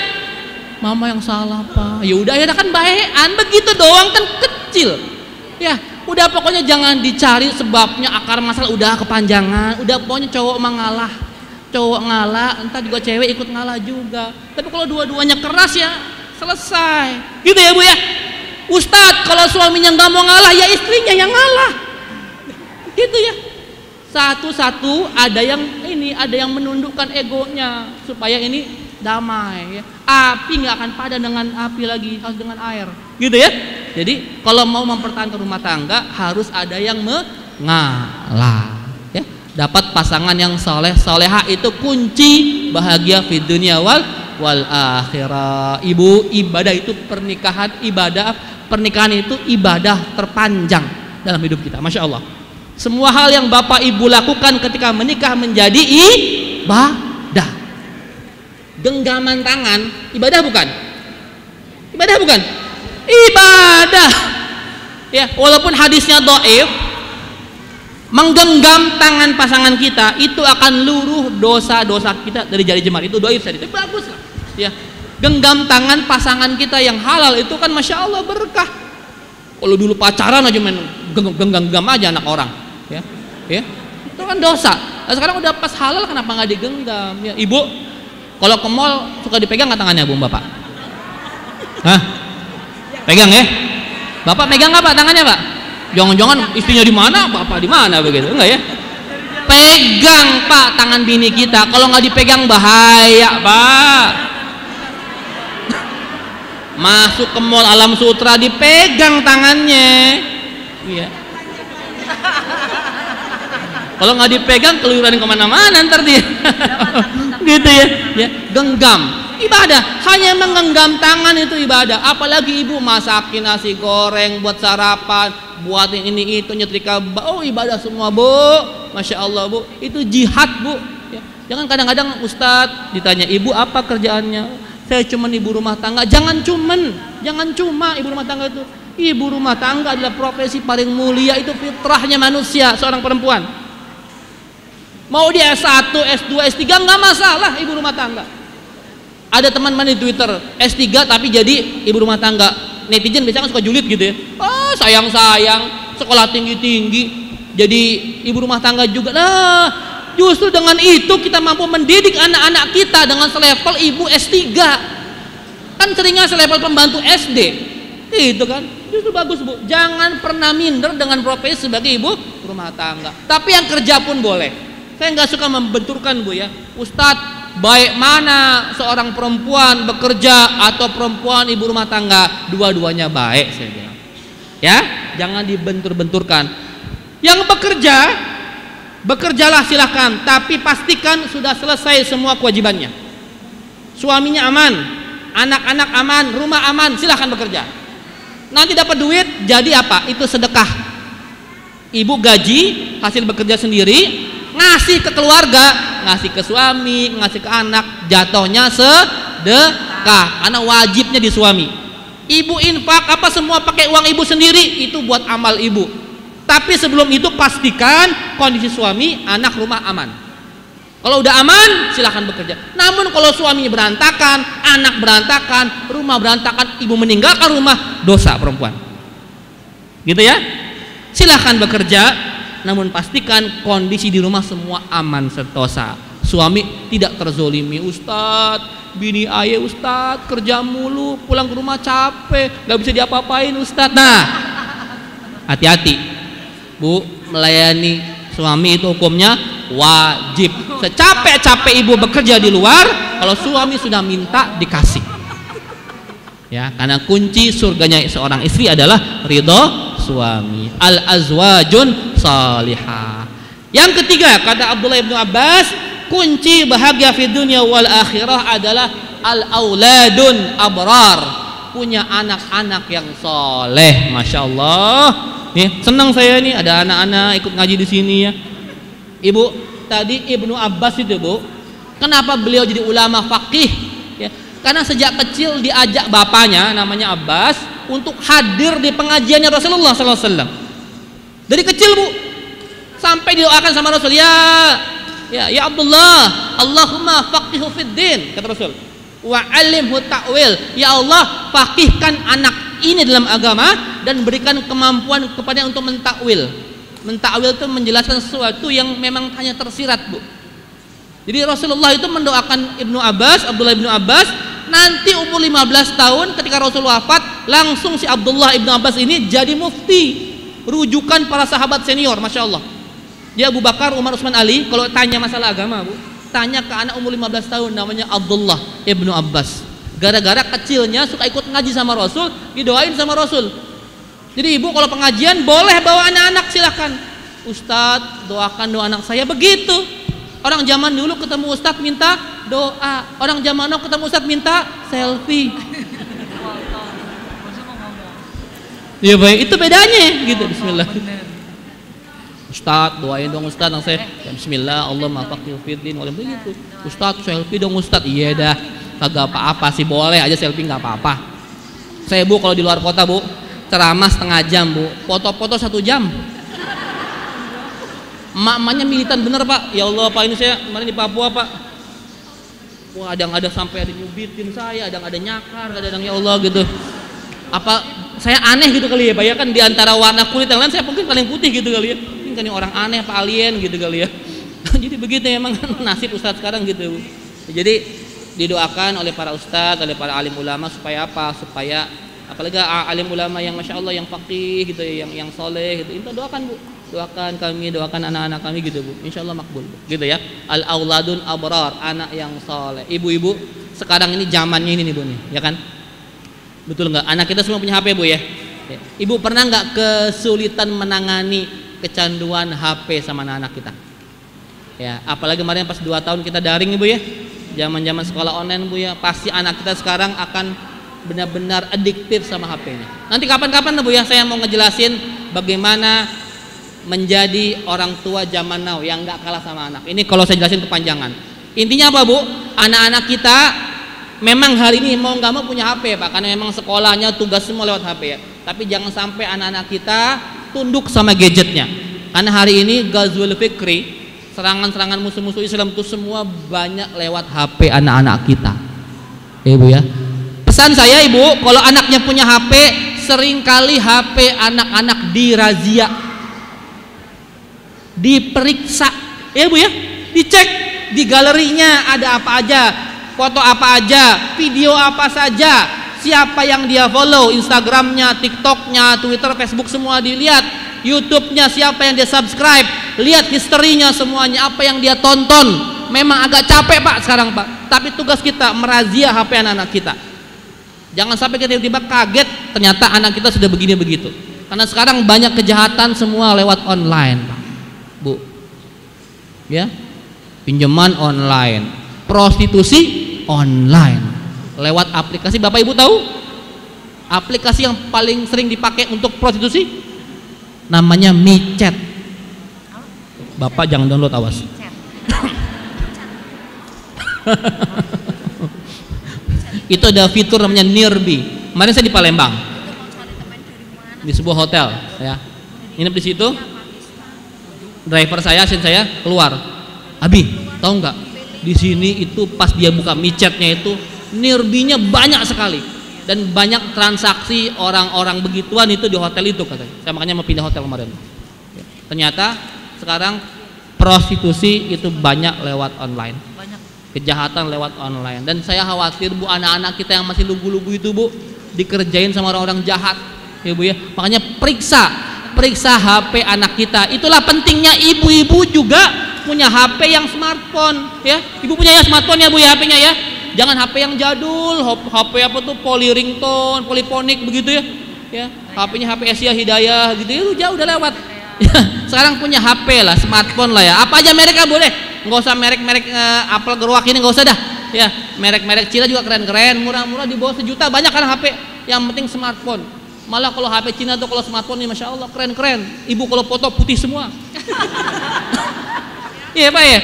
Mama yang salah Pak. Ya udah ya kan baekan, begitu doang kan kecil. Ya, udah pokoknya jangan dicari sebabnya akar masalah, udah kepanjangan, udah pokoknya cowok mengalah. Cowok ngalah, entar juga cewek ikut ngalah juga. Tapi kalau dua-duanya keras ya selesai, gitu ya Bu ya. Ustadz, kalau suaminya nggak mau ngalah ya istrinya yang ngalah, gitu ya. Satu-satu ada yang menundukkan egonya supaya ini damai. Ya. Api nggak akan padam dengan api lagi, harus dengan air, gitu ya. Jadi kalau mau mempertahankan rumah tangga harus ada yang mengalah. Ya. Dapat pasangan yang soleh soleha itu kunci bahagia di dunia wal akhirah. Ibu, ibadah itu pernikahan itu ibadah terpanjang dalam hidup kita, Masya Allah. Semua hal yang bapak ibu lakukan ketika menikah menjadi ibadah. Genggaman tangan ibadah bukan? Ibadah. Ya, walaupun hadisnya dhaif, menggenggam tangan pasangan kita itu akan luruh dosa-dosa kita dari jari jemari. Itu dhaif tadi, tapi bagus lah. Ya, genggam tangan pasangan kita yang halal itu kan Masya Allah berkah. Kalau dulu pacaran aja main genggam aja anak orang, ya, itu kan dosa. Nah, sekarang udah pas halal kenapa nggak digenggam? Ya, Ibu, kalau ke mall suka dipegang nggak tangannya Bu Bapak? Hah? Pegang ya? Bapak pegang nggak Pak tangannya Pak? Jangan-jangan istrinya di mana, Bapak di mana begitu? Enggak ya? Pegang Pak tangan bini kita. Kalau nggak dipegang bahaya Pak. Masuk ke mall Alam Sutra dipegang tangannya, iya. Kalau nggak dipegang keluyuran kemana-mana ntar dia, gitu ya. Ya, genggam ibadah. Hanya menggenggam tangan itu ibadah. Apalagi ibu masakin nasi goreng buat sarapan, buatin ini itu, nyetrika, oh ibadah semua Bu, Masya Allah Bu. Itu jihad Bu. Ya. Jangan kadang-kadang Ustadz ditanya ibu apa kerjaannya. saya cuman ibu rumah tangga. Jangan cuma ibu rumah tangga itu. Ibu rumah tangga adalah profesi paling mulia, itu fitrahnya manusia, seorang perempuan. Mau dia S1, S2, S3 nggak masalah ibu rumah tangga. Ada teman di Twitter S3 tapi jadi ibu rumah tangga. Netizen biasanya suka julid gitu ya. Oh, sayang, sekolah tinggi-tinggi jadi ibu rumah tangga juga. Nah, justru dengan itu kita mampu mendidik anak-anak kita dengan selevel ibu S3. Kan seringnya selevel pembantu SD. Itu kan. Justru bagus, Bu. Jangan pernah minder dengan profesi sebagai ibu rumah tangga. Tapi yang kerja pun boleh. Saya nggak suka membenturkan, Bu ya. Ustadz, baik mana seorang perempuan bekerja atau perempuan ibu rumah tangga, dua-duanya baik, saya bilang. Ya, jangan dibentur-benturkan. Yang bekerja, bekerjalah silakan, tapi pastikan sudah selesai semua kewajibannya. Suaminya aman, anak-anak aman, rumah aman, silakan bekerja. Nanti dapat duit, jadi apa? Itu sedekah. Ibu gaji, hasil bekerja sendiri, ngasih ke keluarga, ngasih ke suami, ngasih ke anak, jatuhnya sedekah, karena wajibnya di suami. Ibu infak apa semua pakai uang ibu sendiri, itu buat amal ibu. Tapi sebelum itu pastikan kondisi suami, anak, rumah aman. Kalau udah aman, silahkan bekerja. Namun kalau suaminya berantakan, anak berantakan, rumah berantakan, ibu meninggalkan rumah, dosa perempuan. Gitu ya? Silahkan bekerja, namun pastikan kondisi di rumah semua aman sentosa. Suami tidak terzolimi. Ustadz, bini ayah Ustadz kerja mulu, pulang ke rumah capek, gak bisa diapa-apain Ustadz. Nah, hati-hati, Bu, melayani suami itu hukumnya wajib. Secapek-capek ibu bekerja di luar, kalau suami sudah minta dikasih. Ya, karena kunci surganya seorang istri adalah ridho suami. Al-azwajun salihah. Yang ketiga, kata Abdullah bin Abbas, kunci bahagia fi dunia wal akhirah adalah al-auladun abrar. Punya anak-anak yang soleh. Masya Allah. Nih, senang saya nih ada anak-anak ikut ngaji di sini ya. Ibu, tadi Ibnu Abbas itu, Bu, kenapa beliau jadi ulama faqih? Ya, karena sejak kecil diajak bapaknya namanya Abbas untuk hadir di pengajiannya Rasulullah SAW. Dari kecil, Bu, sampai didoakan sama Rasul, ya Abdullah, Allahumma faqihu fid din, kata Rasul. Wa alimhu ta'wil, ya Allah faqihkan anak ini dalam agama dan berikan kemampuan kepadanya untuk mentakwil. Mentakwil itu menjelaskan sesuatu yang memang hanya tersirat, Bu. Jadi Rasulullah itu mendoakan Ibnu Abbas, Abdullah Ibnu Abbas, nanti umur 15 tahun ketika Rasul wafat, langsung si Abdullah Ibnu Abbas ini jadi mufti, rujukan para sahabat senior, Masya Allah. Dia Abu Bakar, Umar, Utsman, Ali, kalau tanya masalah agama, Bu, tanya ke anak umur 15 tahun namanya Abdullah Ibnu Abbas. Gara-gara kecilnya suka ikut ngaji sama Rasul, didoain sama Rasul. Jadi ibu kalau pengajian boleh bawa anak-anak, silahkan. Ustadz, doakan doa anak saya, begitu. Orang zaman dulu ketemu Ustadz minta doa, orang zaman now ketemu Ustadz minta selfie. Ya baik, itu bedanya gitu. Bismillah. Ustadz, doain dong Ustadz anak saya. Ya, Bismillah, Allah maafaqil fiddin walim, begitu. Ustadz, selfie dong Ustadz. Iya dah, kagak apa-apa sih, boleh aja selfie, nggak apa-apa. Saya, Bu, kalau di luar kota, Bu, ceramah setengah jam, Bu, foto-foto 1 jam. Emak-emaknya militan bener, Pak. Ya Allah, Pak, ini saya kemarin di Papua, Pak. Wah, ada sampai ada nyubitin saya, ada nyakar, ada ya Allah gitu. Apa saya aneh gitu kali ya, Pak ya, kan di antara warna kulit yang lain saya mungkin paling putih gitu kali ya. Ini kan orang aneh apa alien gitu kali ya. Jadi begitu emang nasib ustadz sekarang gitu, Bu. Jadi didoakan oleh para ustadz, oleh para alim ulama supaya apa? Supaya apalagi alim ulama yang Masya Allah, yang faqih gitu, yang soleh gitu, itu doakan, Bu, doakan kami, doakan anak-anak kami gitu, Bu, insya Allah makbul, Bu, gitu ya. Al-auladun abrar, anak yang soleh. Ibu-ibu sekarang ini zamannya ini nih, Bu, nih, ya kan, betul nggak? Anak kita semua punya HP, Bu ya. Ibu pernah nggak kesulitan menangani kecanduan HP sama anak-anak kita? Ya, apalagi kemarin pas 2 tahun kita daring, Ibu ya, zaman-zaman sekolah online, Bu ya, pasti anak kita sekarang akan benar-benar adiktif sama HP-nya. Nanti kapan-kapan, Bu ya, saya mau ngejelasin bagaimana menjadi orang tua zaman now yang nggak kalah sama anak. Ini kalau saya jelasin kepanjangan. Intinya apa, Bu? Anak-anak kita memang hari ini mau nggak mau punya HP Pak, karena memang sekolahnya tugas semua lewat HP ya. Tapi jangan sampai anak-anak kita tunduk sama gadgetnya. Karena hari ini Ghazwul Fikri, serangan-serangan musuh-musuh Islam itu semua banyak lewat HP anak-anak kita. Ya Ibu ya. Pesan saya Ibu, kalau anaknya punya HP, seringkali HP anak-anak dirazia, diperiksa. Ya Bu ya, dicek di galerinya ada apa aja, foto apa aja, video apa saja, siapa yang dia follow, Instagramnya, TikToknya, Twitter, Facebook semua dilihat, YouTube-nya siapa yang dia subscribe, lihat historinya semuanya, apa yang dia tonton. Memang agak capek Pak sekarang Pak, tapi tugas kita merazia HP anak-anak kita. Jangan sampai kita tiba-tiba kaget ternyata anak kita sudah begini begitu. Karena sekarang banyak kejahatan semua lewat online Pak, Bu. Ya, pinjaman online, prostitusi online, lewat aplikasi. Bapak Ibu tahu aplikasi yang paling sering dipakai untuk prostitusi? Namanya micet. Bapak jangan download, awas. Itu ada fitur namanya Nirbi. Kemarin saya di Palembang, di sebuah hotel ya, nginep di situ. Driver saya, asen saya keluar, Abi, tahu nggak? Di sini itu pas dia buka micetnya itu Nirbinya banyak sekali dan banyak transaksi orang-orang begituan itu di hotel itu katanya. Saya makanya mau pindah hotel kemarin. Ternyata sekarang prostitusi itu banyak lewat online, kejahatan lewat online. Dan saya khawatir Bu, anak-anak kita yang masih lugu-lugu itu Bu, dikerjain sama orang-orang jahat ya Bu ya. Makanya periksa HP anak kita. Itulah pentingnya ibu-ibu juga punya HP yang smartphone ya. Ibu punya ya smartphone ya Bu ya, HP-nya ya. Jangan HP yang jadul, HP apa tuh polyringtone, polyphonic begitu ya. Ya, HP-nya HP Asia Hidayah gitu ya, jauh udah lewat. Ya, sekarang punya HP lah, smartphone lah ya. Apa aja mereknya boleh. Nggak usah merek-merek Apple gerwak ini, nggak usah dah. Ya, merek-merek Cina juga keren-keren, murah-murah di bawah sejuta banyak kan HP. Yang penting smartphone. Malah kalau HP Cina tuh kalau smartphone ini Masya Allah keren-keren. Ibu kalau foto putih semua. Iya Pak ya.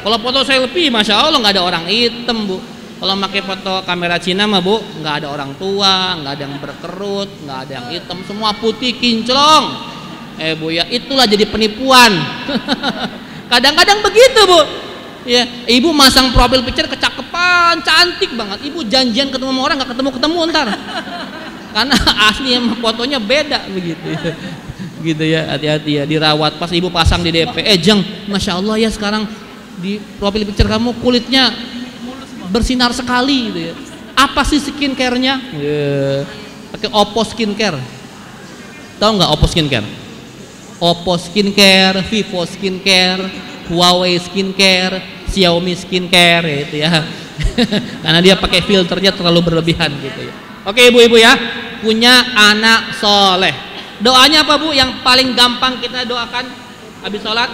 Kalau foto selfie Masya Allah nggak ada orang hitam Bu. Kalau pakai foto kamera Cina mah Bu, nggak ada orang tua, nggak ada yang berkerut, nggak ada yang hitam, semua putih kinclong. Bu ya, itulah jadi penipuan. Kadang-kadang begitu Bu. Ya, ibu masang profil picture kecakepan, cantik banget. Ibu janjian ketemu sama orang nggak ketemu ntar. Karena asli emang fotonya beda begitu ya. Gitu ya, hati-hati ya, dirawat. Pas ibu pasang di DP, Jeng, Masya Allah ya sekarang di profil picture kamu kulitnya bersinar sekali gitu ya. Apa sih skincare-nya? Pakai Oppo skincare. Tahu nggak Oppo skincare? Oppo skincare, Vivo skincare, Huawei skincare, Xiaomi skincare gitu ya. Karena dia pakai filternya terlalu berlebihan gitu ya. Oke ibu-ibu ya, punya anak soleh. Doanya apa Bu? Yang paling gampang kita doakan habis sholat,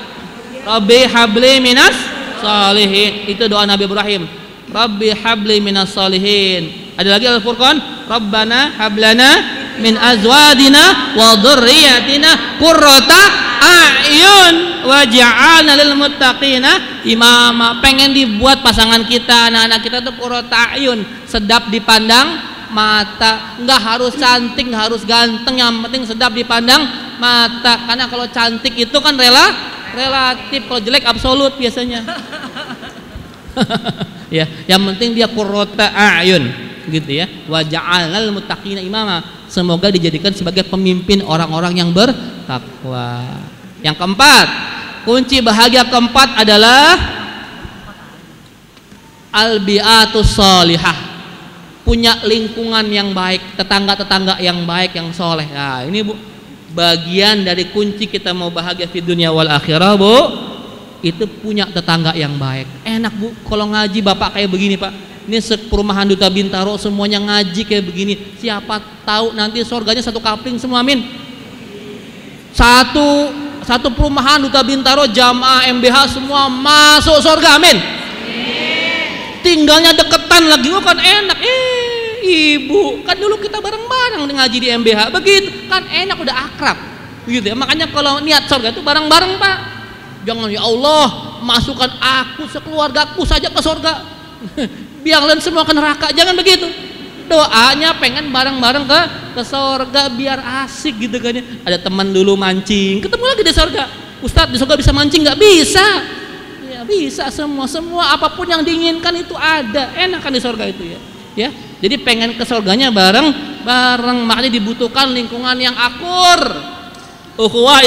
Rabbi habli minas solihin. Itu doa Nabi Ibrahim, Rabbi habli minas solihin. Ada lagi Al-Furqan, Rabbana hablana min azwadina wa dhurriyyatina qurrata a'yun waj'alna lil muttaqina imama. Pengen dibuat pasangan kita, anak-anak kita tuh qurrata a'yun, sedap dipandang mata. Enggak harus cantik, enggak harus ganteng, yang penting sedap dipandang mata. Karena kalau cantik itu kan relatif, kalau jelek absolut biasanya. Ya, yang penting dia qurrata a'yun gitu ya. Wa ja'alnal muttaqina imama. Semoga dijadikan sebagai pemimpin orang-orang yang bertakwa. Yang keempat, kunci bahagia keempat adalah al-bi'atus sholihah. Punya lingkungan yang baik, tetangga-tetangga yang baik, yang soleh. Nah ini Bu, bagian dari kunci kita mau bahagia di dunia wal akhirah Bu, itu punya tetangga yang baik. Enak Bu, kalau ngaji Bapak kayak begini Pak, ini perumahan Duta Bintaro semuanya ngaji kayak begini. Siapa tahu nanti surganya satu kapling semua, amin. Satu perumahan Duta Bintaro jamaah MBH semua masuk surga, amin. Tinggalnya deketan lagi, oh kan enak. Ibu, kan dulu kita bareng-bareng ngaji di MBH, begitu kan enak, udah akrab gitu ya. Makanya kalau niat surga itu bareng-bareng Pak. Jangan ya Allah masukkan aku sekeluargaku saja ke surga. biar kalian semua ke neraka. Jangan begitu. Doanya pengen bareng-bareng ke surga biar asik gitu kan ya. Ada teman dulu mancing, ketemu lagi di surga. Ustadz, di surga bisa mancing? Nggak bisa. Ya bisa, semua apapun yang diinginkan itu ada. Enak kan di surga itu ya. Ya. Jadi pengen ke surganya bareng-bareng, makanya dibutuhkan lingkungan yang akur. Ukhuwah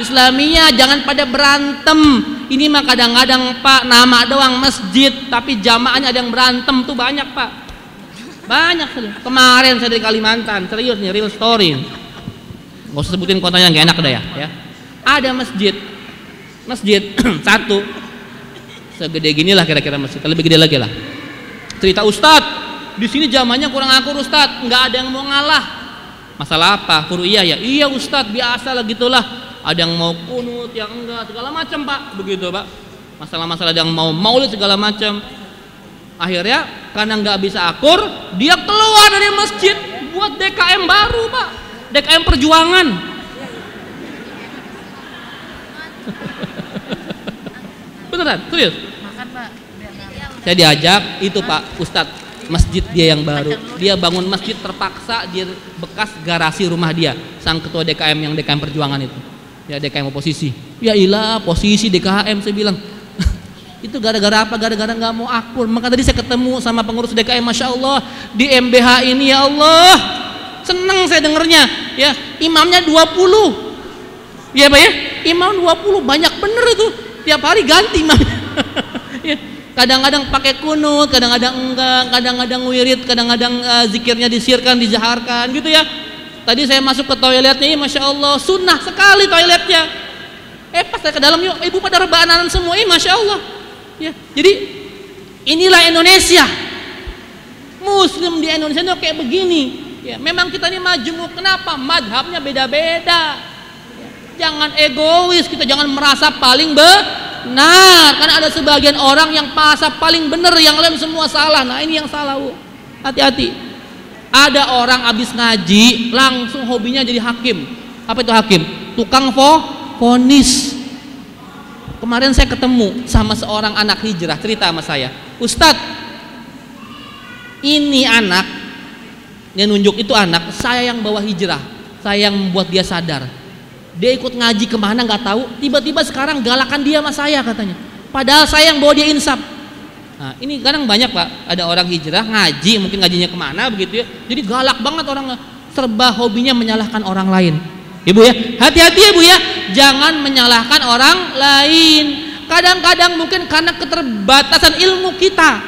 Islamiyah, jangan pada berantem. Ini mah kadang-kadang Pak, nama doang masjid, tapi jamaahnya ada yang berantem tuh banyak Pak. Banyak sekali. Kemarin saya dari Kalimantan, serius nih, real story. Gak usah sebutin kotanya, gak enak dah ya. Ada masjid satu, segede gini lah kira-kira masjid, lebih gede lagi lah. Cerita Ustadz, di sini jamaahnya kurang akur Ustadz, nggak ada yang mau ngalah. Masalah apa? Furu'iyah ya? Iya Ustadz, biasa lah gitulah. Ada yang mau kunut, yang enggak, segala macam Pak. Begitu Pak. Masalah-masalah ada yang mau maulid segala macam. Akhirnya karena nggak bisa akur, dia keluar dari masjid buat DKM baru Pak. DKM Perjuangan. Beneran? Serius? Makan Pak. Saya diajak itu Pak Ustadz, masjid dia yang baru, dia bangun masjid terpaksa di bekas garasi rumah dia, sang ketua DKM yang DKM Perjuangan itu ya, DKM oposisi. Ya ilah, posisi DKM, saya bilang itu gara-gara apa? Gara-gara nggak mau akur. Maka tadi saya ketemu sama pengurus DKM, Masya Allah di MBH ini, ya Allah seneng saya dengernya ya. Imamnya 20 ya Pak ya, imam 20, banyak bener itu, tiap hari ganti imamnya. Ya. Kadang-kadang pakai kunut, kadang-kadang enggak, kadang-kadang wirid, kadang-kadang zikirnya disirkan, dijaharkan gitu ya. Tadi saya masuk ke toiletnya, Masya Allah sunnah sekali toiletnya. Pas saya ke dalam, yuk ibu pada rebahan semua, Masya Allah ya. Jadi inilah Indonesia. Muslim di Indonesia itu kayak begini ya. Memang kita ini majemuk, kenapa? Madhabnya beda-beda ya. Jangan egois, kita jangan merasa paling benar, karena ada sebagian orang yang merasa paling benar, yang lain semua salah. Nah ini yang salah Bu, hati-hati. Ada orang habis ngaji langsung hobinya jadi hakim. Apa itu hakim? Tukang vonis. Kemarin saya ketemu sama seorang anak hijrah, cerita sama saya, Ustadz, ini anak yang nunjuk itu anak saya yang bawa hijrah, saya yang membuat dia sadar. Dia ikut ngaji kemana nggak tahu, tiba-tiba sekarang galakan dia sama saya katanya, padahal saya yang bawa dia insaf. Nah ini kadang banyak Pak, ada orang hijrah ngaji, mungkin ngajinya kemana begitu ya, jadi galak banget orang, serba hobinya menyalahkan orang lain. Ibu ya, hati-hati ya Bu ya, jangan menyalahkan orang lain. Kadang-kadang mungkin karena keterbatasan ilmu kita,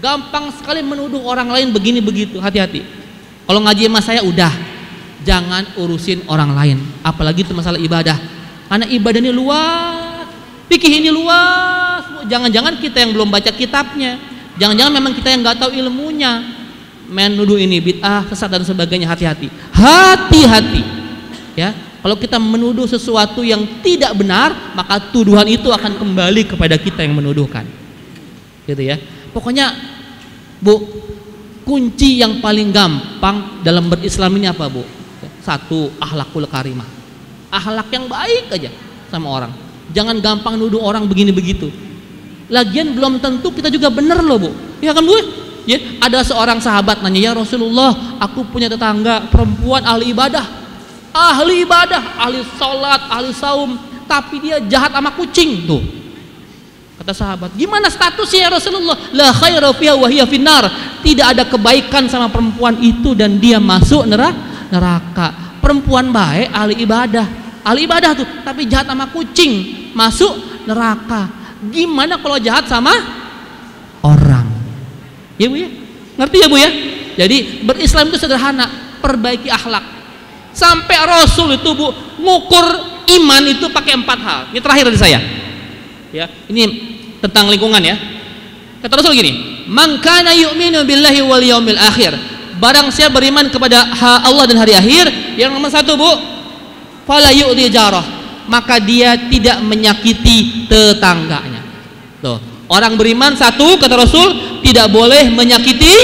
gampang sekali menuduh orang lain begini begitu. Hati-hati. Kalau ngaji sama saya udah, jangan urusin orang lain, apalagi itu masalah ibadah, karena ibadah ini luas, fikih ini luas. Jangan-jangan kita yang belum baca kitabnya, jangan-jangan memang kita yang nggak tahu ilmunya, menuduh ini bid'ah, sesat dan sebagainya. Hati-hati, hati-hati ya. Kalau kita menuduh sesuatu yang tidak benar, maka tuduhan itu akan kembali kepada kita yang menuduhkan, gitu ya. Pokoknya Bu, kunci yang paling gampang dalam berislam ini apa Bu? Satu, akhlakul karimah, akhlak yang baik aja sama orang. Jangan gampang nuduh orang begini begitu. Lagian belum tentu kita juga benar loh Bu, ya kan Bu? Ya, ada seorang sahabat nanya, ya Rasulullah, aku punya tetangga perempuan ahli ibadah, ahli sholat, ahli saum, tapi dia jahat sama kucing tuh. Kata sahabat, gimana statusnya ya Rasulullah? La khaira fiha wa hiya finnar. Tidak ada kebaikan sama perempuan itu dan dia masuk neraka. Perempuan baik, ahli ibadah tuh, tapi jahat sama kucing, masuk neraka. Gimana kalau jahat sama orang? Ya Bu ya, ngerti ya Bu ya? Jadi berislam itu sederhana, perbaiki akhlak. Sampai Rasul itu Bu ngukur iman itu pakai 4 hal. Ini terakhir dari saya. Ya, ini tentang lingkungan ya. Kata Rasul gini, man kana yu'minu billahi wal yaumil akhir, barang siapa beriman kepada Allah dan hari akhir, yang nomor 1 Bu, fala yu'dhi jarah, maka dia tidak menyakiti tetangganya. Tuh, orang beriman 1, kata Rasul, tidak boleh menyakiti.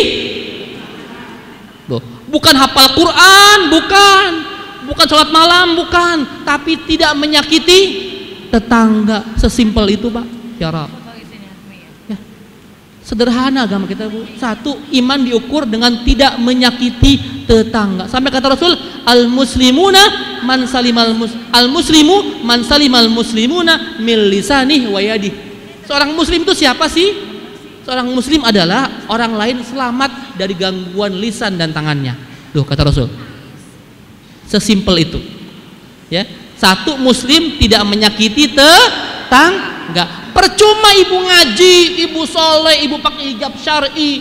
Tuh, bukan hafal Quran, bukan sholat malam, bukan, tapi tidak menyakiti tetangga. Sesimpel itu Pak. Ya Rab. Ya. Sederhana agama kita, Bu. Satu, iman diukur dengan tidak menyakiti tetangga. Sampai kata Rasul, al-muslimuna man salimal al-muslimu man salimal muslimuna min lisanih wa yadih. Seorang muslim itu siapa sih? Seorang muslim adalah orang lain selamat dari gangguan lisan dan tangannya. Tuh kata Rasul. Sesimpel itu. Ya. Satu, muslim tidak menyakiti tetangga. Percuma ibu ngaji, ibu soleh, ibu pakai hijab syar'i,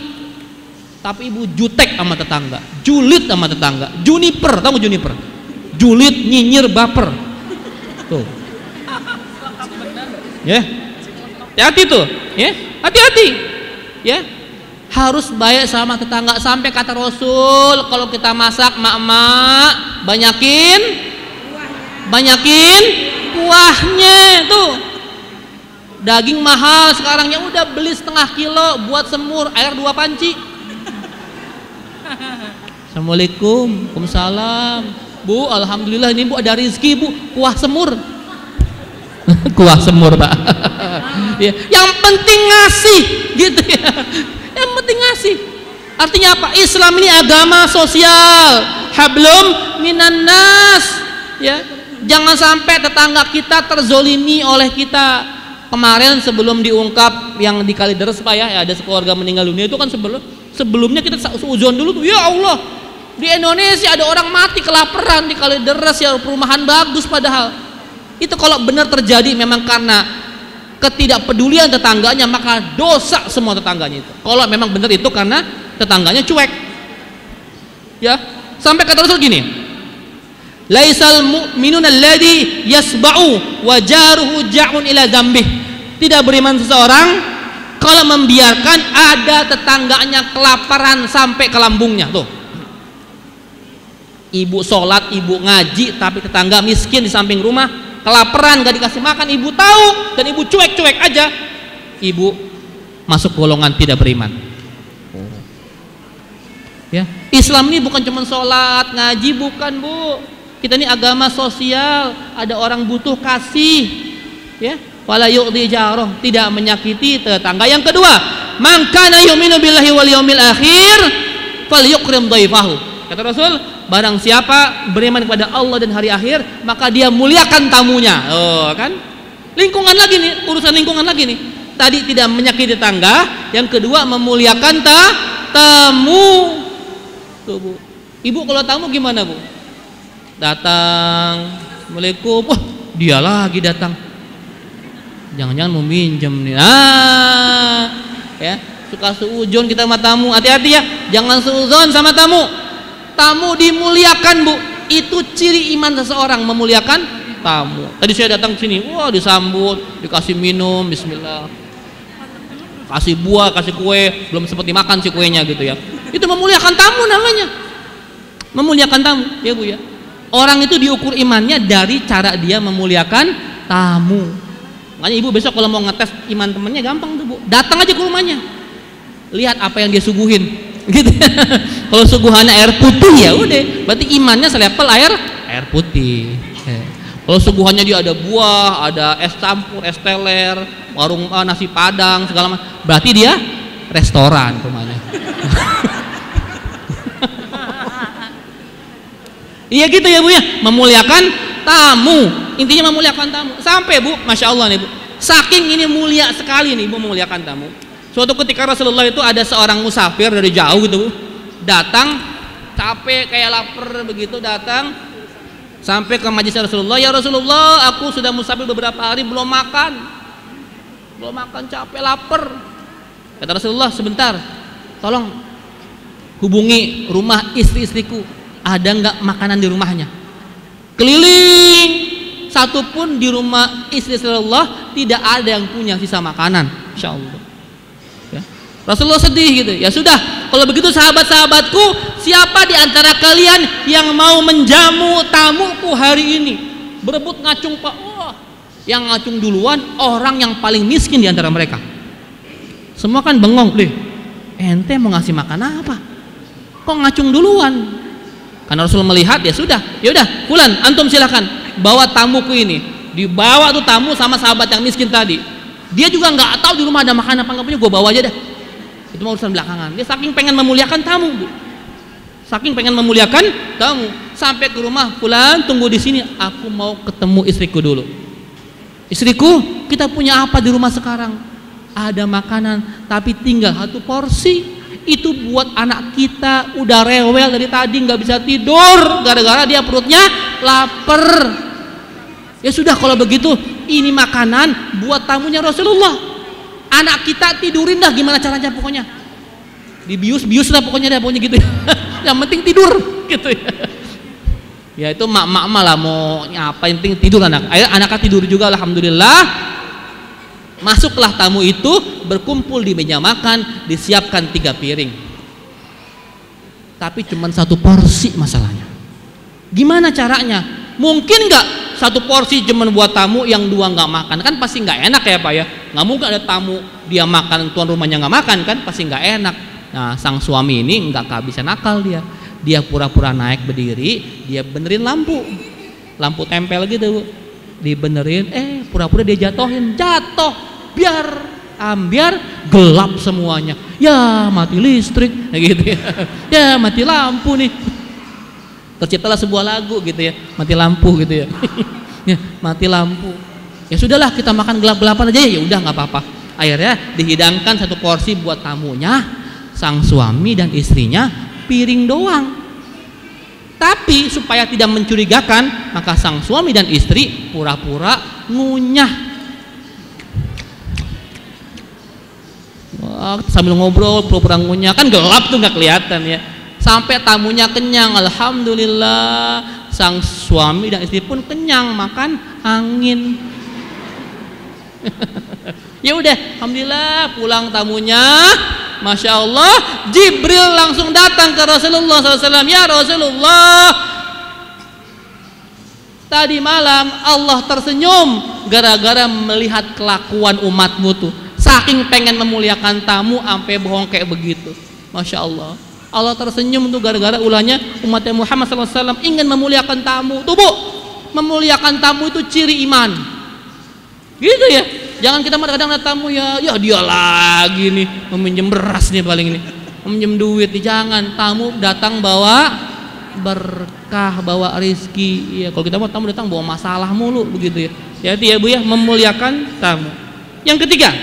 tapi ibu jutek sama tetangga, julid sama tetangga, juniper, tahu juniper? Julid, nyinyir, baper. Tuh. Ya. Hati-hati tuh, ya. Hati-hati. Ya. Harus baik sama tetangga. Sampai kata Rasul, kalau kita masak, mak-mak, banyakin kuahnya tuh. Daging mahal sekarang, ya udah beli setengah kilo buat semur, air 2 panci. Assalamualaikum, waalaikumsalam. Bu, alhamdulillah ini Bu ada rezeki Bu, kuah semur. Kuah semur Pak. Ya, yang penting ngasih, gitu ya. Yang penting ngasih. Artinya apa? Islam ini agama sosial. Hablum minan nas. Ya, jangan sampai tetangga kita terzolimi oleh kita. Kemarin sebelum diungkap yang di Kalideres Pak ya, ada sekeluarga meninggal dunia, itu kan sebelumnya kita seuzon dulu tuh, ya Allah, di Indonesia ada orang mati kelaparan di Kalideres, ya perumahan bagus, padahal itu kalau benar terjadi memang karena ketidakpedulian tetangganya, maka dosa semua tetangganya itu. Kalau memang benar itu karena tetangganya cuek. Ya, sampai kata Rasul gini, laisal mu'minun alladhi yasba'u wa jaruhu ja'un ila dzambih. Tidak beriman seseorang kalau membiarkan ada tetangganya kelaparan sampai ke lambungnya. Tuh, ibu sholat, ibu ngaji, tapi tetangga miskin di samping rumah kelaparan, gak dikasih makan, ibu tahu dan ibu cuek-cuek aja, ibu masuk golongan tidak beriman. Ya, Islam ini bukan cuma sholat, ngaji, bukan Bu. Kita ini agama sosial, ada orang butuh kasih, ya. Wala yu'dhi jarah, tidak menyakiti tetangga. Yang kedua, man kana yu'minu billahi wal yaumil akhir falyukrim dhaifahu. Kata Rasul, barang siapa beriman kepada Allah dan hari akhir, maka dia muliakan tamunya. Oh, kan? Lingkungan lagi nih, urusan lingkungan lagi nih. Tadi tidak menyakiti tetangga, yang kedua memuliakan tamu. Tuh, Bu. Ibu kalau tamu gimana, Bu? Datang, Assalamualaikum, wah dia lagi datang, jangan-jangan mau minjem nih, ya, suka suudzon kita sama tamu. Hati-hati ya, jangan suudzon sama tamu. Tamu dimuliakan Bu, itu ciri iman seseorang, memuliakan tamu. Tadi saya datang ke sini, wah disambut, dikasih minum, bismillah, kasih buah, kasih kue, belum sempat dimakan si kuenya gitu ya. Itu memuliakan tamu namanya, memuliakan tamu ya Bu ya. Orang itu diukur imannya dari cara dia memuliakan tamu. Makanya ibu besok kalau mau ngetes iman temennya gampang tuh Bu, datang aja ke rumahnya, lihat apa yang dia suguhin, gitu. Kalau suguhannya air putih ya udah, berarti imannya selevel air putih. Kalau suguhannya dia ada buah, ada es campur, es teler, warung nasi padang segala macam, berarti dia restoran rumahnya. Iya gitu ya Bu ya, memuliakan tamu, intinya memuliakan tamu. Sampai Bu, Masya Allah nih Bu, saking ini mulia sekali nih Bu memuliakan tamu. Suatu ketika Rasulullah itu ada seorang musafir dari jauh gitu Bu, datang capek kayak lapar begitu, datang sampai ke majelis Rasulullah. Ya Rasulullah, aku sudah musafir beberapa hari belum makan, capek lapar. Kata Rasulullah, sebentar, tolong hubungi rumah istri-istriku, ada nggak makanan di rumahnya. Keliling, satupun di rumah istri Rasulullah tidak ada yang punya sisa makanan. Insya Allah ya. Rasulullah sedih gitu. Ya sudah, kalau begitu sahabat-sahabatku, siapa di antara kalian yang mau menjamu tamuku hari ini, berebut ngacung Pak. Wah, yang ngacung duluan orang yang paling miskin di antara mereka. Semua kan bengong, deh, ente mau ngasih makan apa? Kok ngacung duluan? Karena Rasul melihat, ya sudah, Fulan, antum silahkan bawa tamuku ini. Dibawa tuh tamu sama sahabat yang miskin tadi. Dia juga nggak tahu di rumah ada makan apa nggak punya, gue bawa aja dah. Itu mah urusan belakangan. Dia saking pengen memuliakan tamu, Bu. Saking pengen memuliakan tamu, sampai ke rumah, "Fulan, tunggu di sini, aku mau ketemu istriku dulu." "Istriku, kita punya apa di rumah sekarang?" "Ada makanan, tapi tinggal 1 porsi. Itu buat anak kita, udah rewel dari tadi nggak bisa tidur gara-gara dia perutnya lapar." "Ya sudah kalau begitu, ini makanan buat tamunya Rasulullah. Anak kita tidurin dah gimana caranya pokoknya. Dibius-bius lah pokoknya gitu ya. Yang penting tidur gitu ya." Ya itu mak-mak malah mau apa, yang penting tidur anak. Anaknya tidur juga, alhamdulillah. Masuklah tamu itu, berkumpul di meja makan, disiapkan 3 piring. Tapi cuma 1 porsi masalahnya. Gimana caranya? Mungkin nggak 1 porsi cuma buat tamu, yang 2 nggak makan? Kan pasti nggak enak ya Pak ya. Nggak mungkin ada tamu dia makan, tuan rumahnya nggak makan, kan pasti nggak enak. Nah, sang suami ini nggak kehabisan akal dia. Dia pura-pura naik berdiri, dia benerin lampu tempel gitu, Bu. Dibenerin, pura-pura dia jatuh, biar gelap semuanya. Ya mati listrik, gitu ya. Ya mati lampu nih. Terciptalah sebuah lagu gitu ya, mati lampu gitu ya. Ya, mati lampu. Ya sudahlah, kita makan gelap-gelapan aja ya, udah nggak apa-apa. Akhirnya dihidangkan 1 porsi buat tamunya, sang suami dan istrinya piring doang. Tapi supaya tidak mencurigakan, maka sang suami dan istri pura-pura ngunyah. Wah, sambil ngobrol pura-pura ngunyah, kan gelap tuh nggak kelihatan ya. Sampai tamunya kenyang, alhamdulillah. Sang suami dan istri pun kenyang, makan angin. Ya udah, alhamdulillah, pulang tamunya. Masya Allah, Jibril langsung datang ke Rasulullah SAW. "Ya Rasulullah, tadi malam Allah tersenyum gara-gara melihat kelakuan umatmu tuh. Saking pengen memuliakan tamu sampai bohong kayak begitu." Masya Allah, Allah tersenyum tuh gara-gara ulahnya umatnya Muhammad SAW ingin memuliakan tamu. Tuh Bu, memuliakan tamu itu ciri iman. Gitu ya. Jangan kita kadang ada tamu ya dia lagi nih meminjam beras nih paling ini, meminjam duit nih. Jangan, tamu datang bawa berkah, bawa rezeki. Ya kalau kita mau tamu datang bawa masalah mulu begitu ya. Jadi ya Bu ya, memuliakan tamu. Yang ketiga,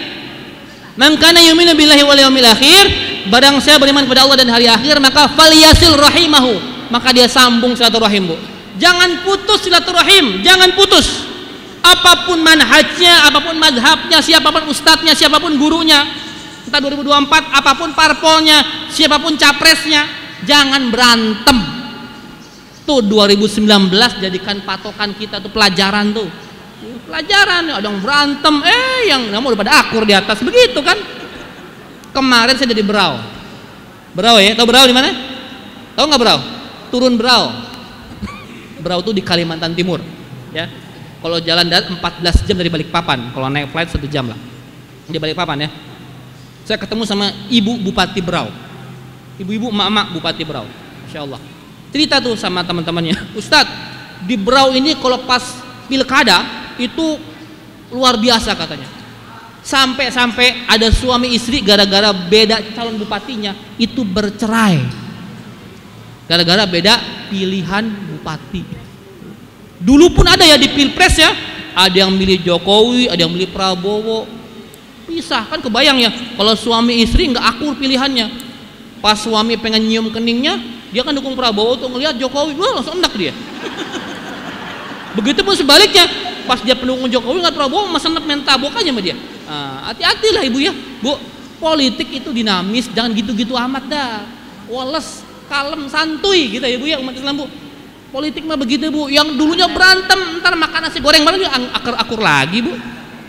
man kana yu'minu billahi wal yawmil akhir, barang saya beriman kepada Allah dan hari akhir, maka falyasil rahimahu, maka dia sambung silaturahim Bu. Jangan putus silaturahim, jangan putus. Apapun manhajnya, apapun madhabnya, siapapun ustadznya, siapapun gurunya, entah 2024, apapun parpolnya, siapapun capresnya, jangan berantem. Tuh 2019 jadikan patokan kita tuh, pelajaran tuh. Pelajaran, ada yang berantem, yang udah pada akur di atas, begitu kan. Kemarin saya dari Berau ya, tahu Berau di mana? Tahu nggak Berau? Turun Berau. Berau tuh di Kalimantan Timur, ya. Kalau jalan darat 14 jam dari Balikpapan, kalau naik flight 1 jam lah di Balikpapan ya. Saya ketemu sama ibu Bupati Berau, ibu-ibu emak-emak Bupati Berau, Masya Allah. Cerita tuh sama teman-temannya, "Ustadz, di Berau ini kalau pas pilkada itu luar biasa," katanya. Sampai ada suami istri gara-gara beda calon bupatinya itu bercerai, gara-gara beda pilihan bupati. Dulu pun ada ya di pilpres ya, ada yang milih Jokowi, ada yang milih Prabowo. Pisah, kan kebayang ya kalau suami istri nggak akur pilihannya. Pas suami pengen nyium keningnya, dia kan dukung Prabowo, tuh ngelihat Jokowi, wah langsung enak dia. Begitupun sebaliknya, pas dia pendukung Jokowi nggak Prabowo, masa main tabok aja sama dia. Hati-hatilah Ibu ya, Bu. Politik itu dinamis, jangan gitu-gitu amat dah. Woles, kalem, santuy gitu ya Ibu ya, umat Islam Bu. Politik mah begitu Bu, yang dulunya berantem ntar makan nasi goreng bareng dia akur lagi Bu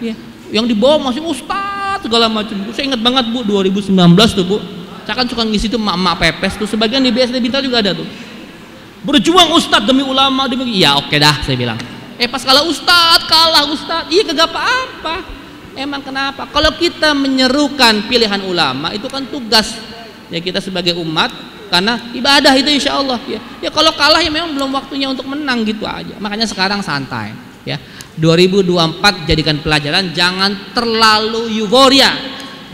ya. Yang dibawa masih ustadz segala macam. Saya ingat banget Bu, 2019 tuh Bu, saya kan suka ngisi tuh mak-mak pepes tuh, sebagian di BSD Bintar juga ada tuh. Berjuang ustadz demi ulama, demi, ya oke dah saya bilang. Pas kalah ustadz, iya kagak apa-apa. Emang kenapa? Kalau kita menyerukan pilihan ulama itu kan tugas ya kita sebagai umat, karena ibadah itu insya Allah ya kalau kalah ya memang belum waktunya untuk menang gitu aja. Makanya sekarang santai ya. 2024 jadikan pelajaran, jangan terlalu euforia,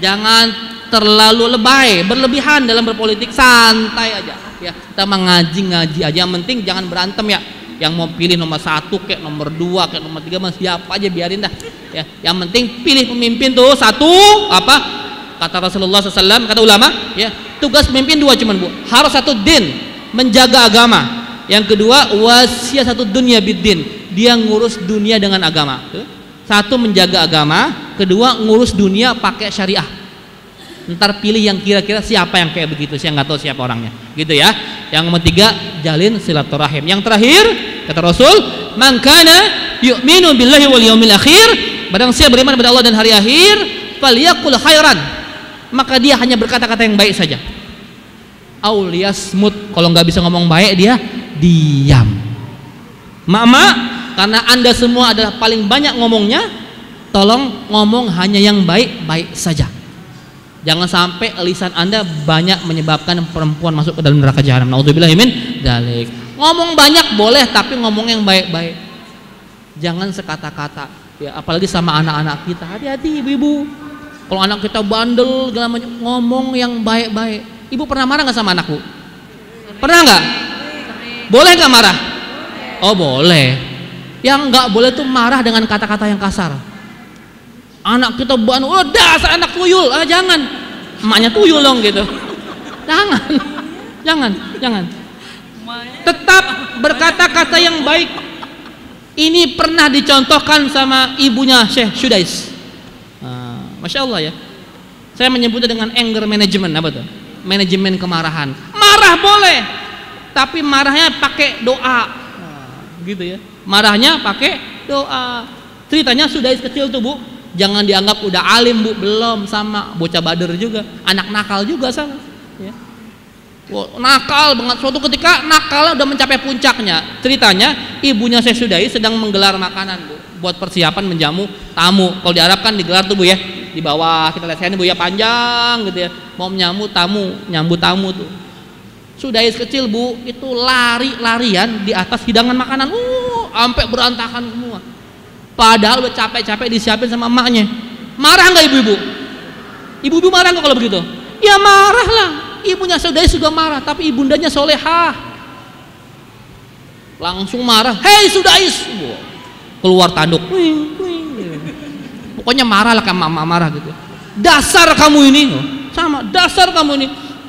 jangan terlalu lebay, berlebihan dalam berpolitik. Santai aja ya, kita ngaji aja, yang penting jangan berantem ya. Yang mau pilih nomor 1 kayak nomor 2 kayak nomor 3 mas siapa aja biarin dah ya. Yang penting pilih pemimpin tuh satu, apa kata Rasulullah SAW, kata ulama ya, tugas pemimpin 2 cuman Bu, harus satu din, menjaga agama. Yang kedua satu dunia bidin, dia ngurus dunia dengan agama. Satu menjaga agama, kedua ngurus dunia pakai syariah. Ntar pilih yang kira-kira siapa yang kayak begitu, saya nggak tahu siapa orangnya gitu ya. Yang nomor 3 jalin silaturahim. Yang terakhir kata Rasul, man kana yu'minu billahi wal yaumil akhir, barang siapa beriman kepada Allah dan hari akhir, falyaqul khairan, maka dia hanya berkata-kata yang baik saja. Aul yasmut, kalau nggak bisa ngomong baik dia diam. Mama, karena Anda semua adalah paling banyak ngomongnya, tolong ngomong hanya yang baik-baik saja. Jangan sampai lisan Anda banyak menyebabkan perempuan masuk ke dalam neraka jahanam. Naudzubillahi min dzalik. Ngomong banyak boleh, tapi ngomong yang baik-baik. Jangan sekata-kata. Ya, apalagi sama anak-anak kita. Hati-hati ibu-ibu. Kalau anak kita bandel, ngomong yang baik-baik. Ibu pernah marah nggak sama anakku? Pernah nggak? Boleh nggak marah? Oh boleh. Yang nggak boleh tuh marah dengan kata-kata yang kasar. Anak kita bandel, oh dasar anak tuyul, jangan. Emaknya tuyul dong gitu. Jangan. Tetap berkata-kata yang baik. Ini pernah dicontohkan sama ibunya Syekh Sudais. Masya Allah ya. Saya menyebutnya dengan anger management, apa tuh? Manajemen kemarahan. Marah boleh, tapi marahnya pakai doa. Gitu ya. Marahnya pakai doa. Ceritanya Sudais kecil tuh Bu, jangan dianggap udah alim Bu, belum, sama bocah bader juga, anak nakal juga sama ya. Nakal banget. Suatu ketika nakalnya udah mencapai puncaknya. Ceritanya ibunya Syekh Sudais sedang menggelar makanan Bu, buat persiapan menjamu tamu. Kalau di Arab kan digelar tuh Bu ya, di bawah kita lihat ini Bu ya, panjang gitu ya, mau menyambut tamu tuh. Sudais kecil Bu itu lari-larian di atas hidangan makanan, sampai berantakan semua. Padahal udah capek-capek disiapin sama emaknya. Marah nggak ibu-ibu? Ibu-ibu marah nggak kalau begitu? Ya marah lah. Ibunya Sudais juga marah, tapi ibundanya solehah. Langsung marah. Hei Sudais, keluar tanduk. Pokoknya marah lah, kayak mama marah gitu. Dasar kamu ini, sama. Dasar kamu ini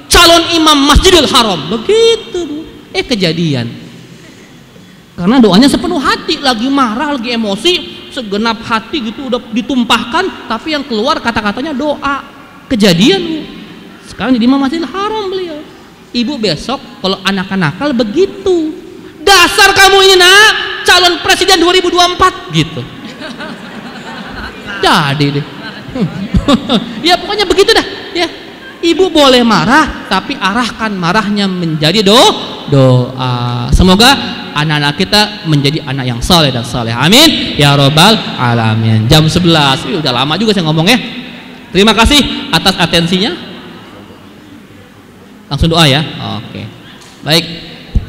calon imam Masjidil Haram. Begitu Bu. Kejadian. Karena doanya sepenuh hati, lagi marah, lagi emosi, segenap hati gitu udah ditumpahkan, tapi yang keluar kata-katanya doa. Kejadian Bu. Sekarang jadi imam Masjidil Haram beliau. Ibu besok kalau anak-anak nakal begitu. Dasar kamu ini nak, calon presiden 2024 gitu. Jadi deh. Ya pokoknya begitu dah ya. Ibu boleh marah, tapi arahkan marahnya menjadi doa. Semoga anak-anak kita menjadi anak yang saleh dan saleh. Amin ya robbal alamin. Jam 11. Udah lama juga saya ngomong ya. Terima kasih atas atensinya. Langsung doa ya. Oke. Baik.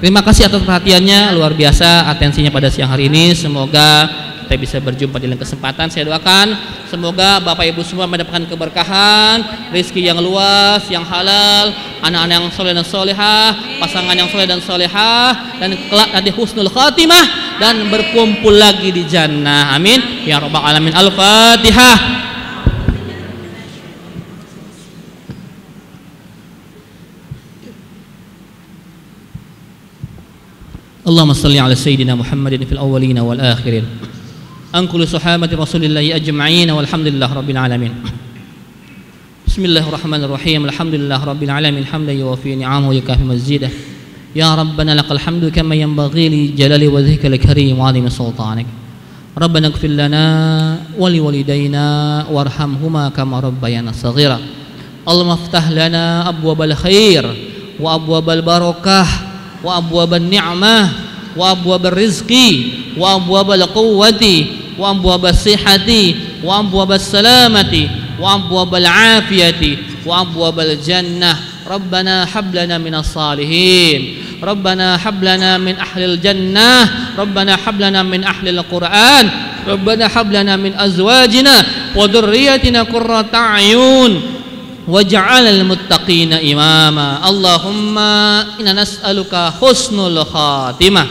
Terima kasih atas perhatiannya, luar biasa atensinya pada siang hari ini. Semoga kita bisa berjumpa di lain kesempatan. Saya doakan semoga Bapak Ibu semua mendapatkan keberkahan, rezeki yang luas, yang halal, anak-anak yang soleh dan solehah, pasangan yang soleh dan solehah, dan kelak nanti husnul khatimah dan berkumpul lagi di jannah. Amin ya rabbal alamin. Al-Fatihah. Allahumma salli ala sayyidina Muhammadin fil awwalin wal akhirin. Anqulu sahabati Rasulillahi ajma'in walhamdulillah rabbil alamin. Bismillahirrahmanirrahim. Alhamdulillah rabbil alamin hamdan yuwafi ni'amahu wa yukafi mazidah. Ya Rabbana lakal hamdu kama yanbaghi li jalali wajhikal karim wa 'azimi sultanik. Rabbana ighfir lana wa li walidayna warhamhuma kama rabbayana shaghira. Allahumma iftah lana abwabal khair wa abwabal barakah wa abwaban ni'mah wa abwabal rizqi wa abwabal quwwati wa abwabas sihhati wa abwabas salamati wa abwabal afiyati wa abwabal jannah. Rabbana hab lana minas salihin, Rabbana hab lana min ahlil jannah, Rabbana hab lana min ahlil Qur'an, Rabbana hab lana min azwajina wa dhurriyyatina qurrata a'yun waj'alal muttaqina imama. Allahumma inna nas'aluka husnul khatimah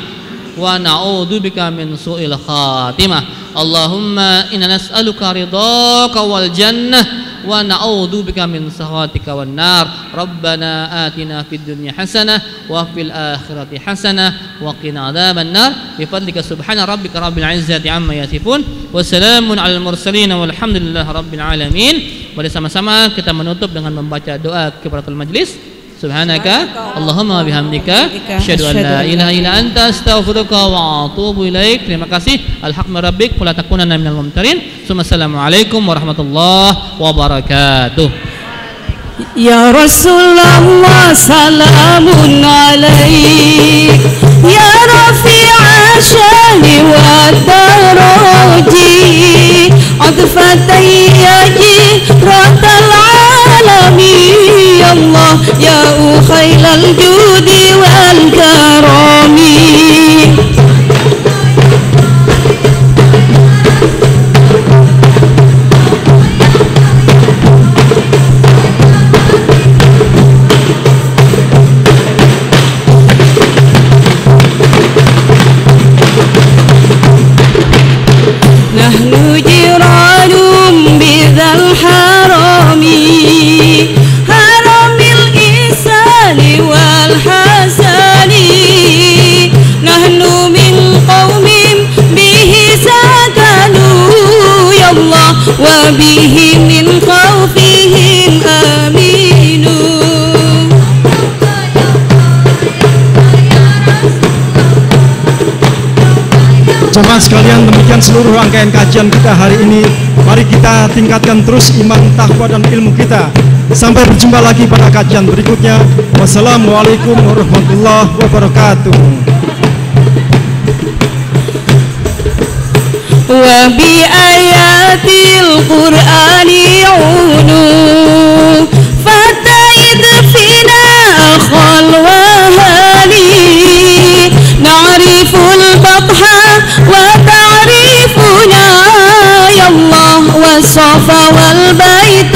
wa na'udzubika min su'il khatimah. Allahumma inna nas'aluka ridhaka wal jannah wa na'udzubika min sakhatika wan nar. Rabbana atina fid dunya hasanah wa fil akhirati hasanah wa qina adzaban nar. Bi fadlika subhana rabbika rabbil izzati amma yasifun wa salamun alal mursalin walhamdulillahi rabbil alamin. Mari sama-sama kita menutup dengan membaca doa kifaratul majlis. Subhanaka Allahumma bihamdika asyhadu an la ilaha illa anta astaghfiruka wa atubu ilaik. Terima kasih. Alhamdu rabbik wa la takunanna minal mumtarin. Assalamualaikum warahmatullahi wabarakatuh. Ya Rasulullah salamun alaik ya rafi'a syani wa daraji adfatayya jiratal alamin ya Allah ya ukhailal judi wal karami. Nahnu jiranum bidzal harami haramil ihsani wal hasani. Nahnu min qaumin bihi sakanu ya Allah wa bihi min khawfihim aminu. Jemaah sekalian, demikian seluruh rangkaian kajian kita hari ini. Mari kita tingkatkan terus iman, takwa dan ilmu kita. Sampai berjumpa lagi pada kajian berikutnya. Wassalamualaikum warahmatullahi wabarakatuh. Wa bi ayatil qur'ani unu fata'id fina akhal wahali na'riful batha wa ta'rifuna ya Allah wa safa wal bait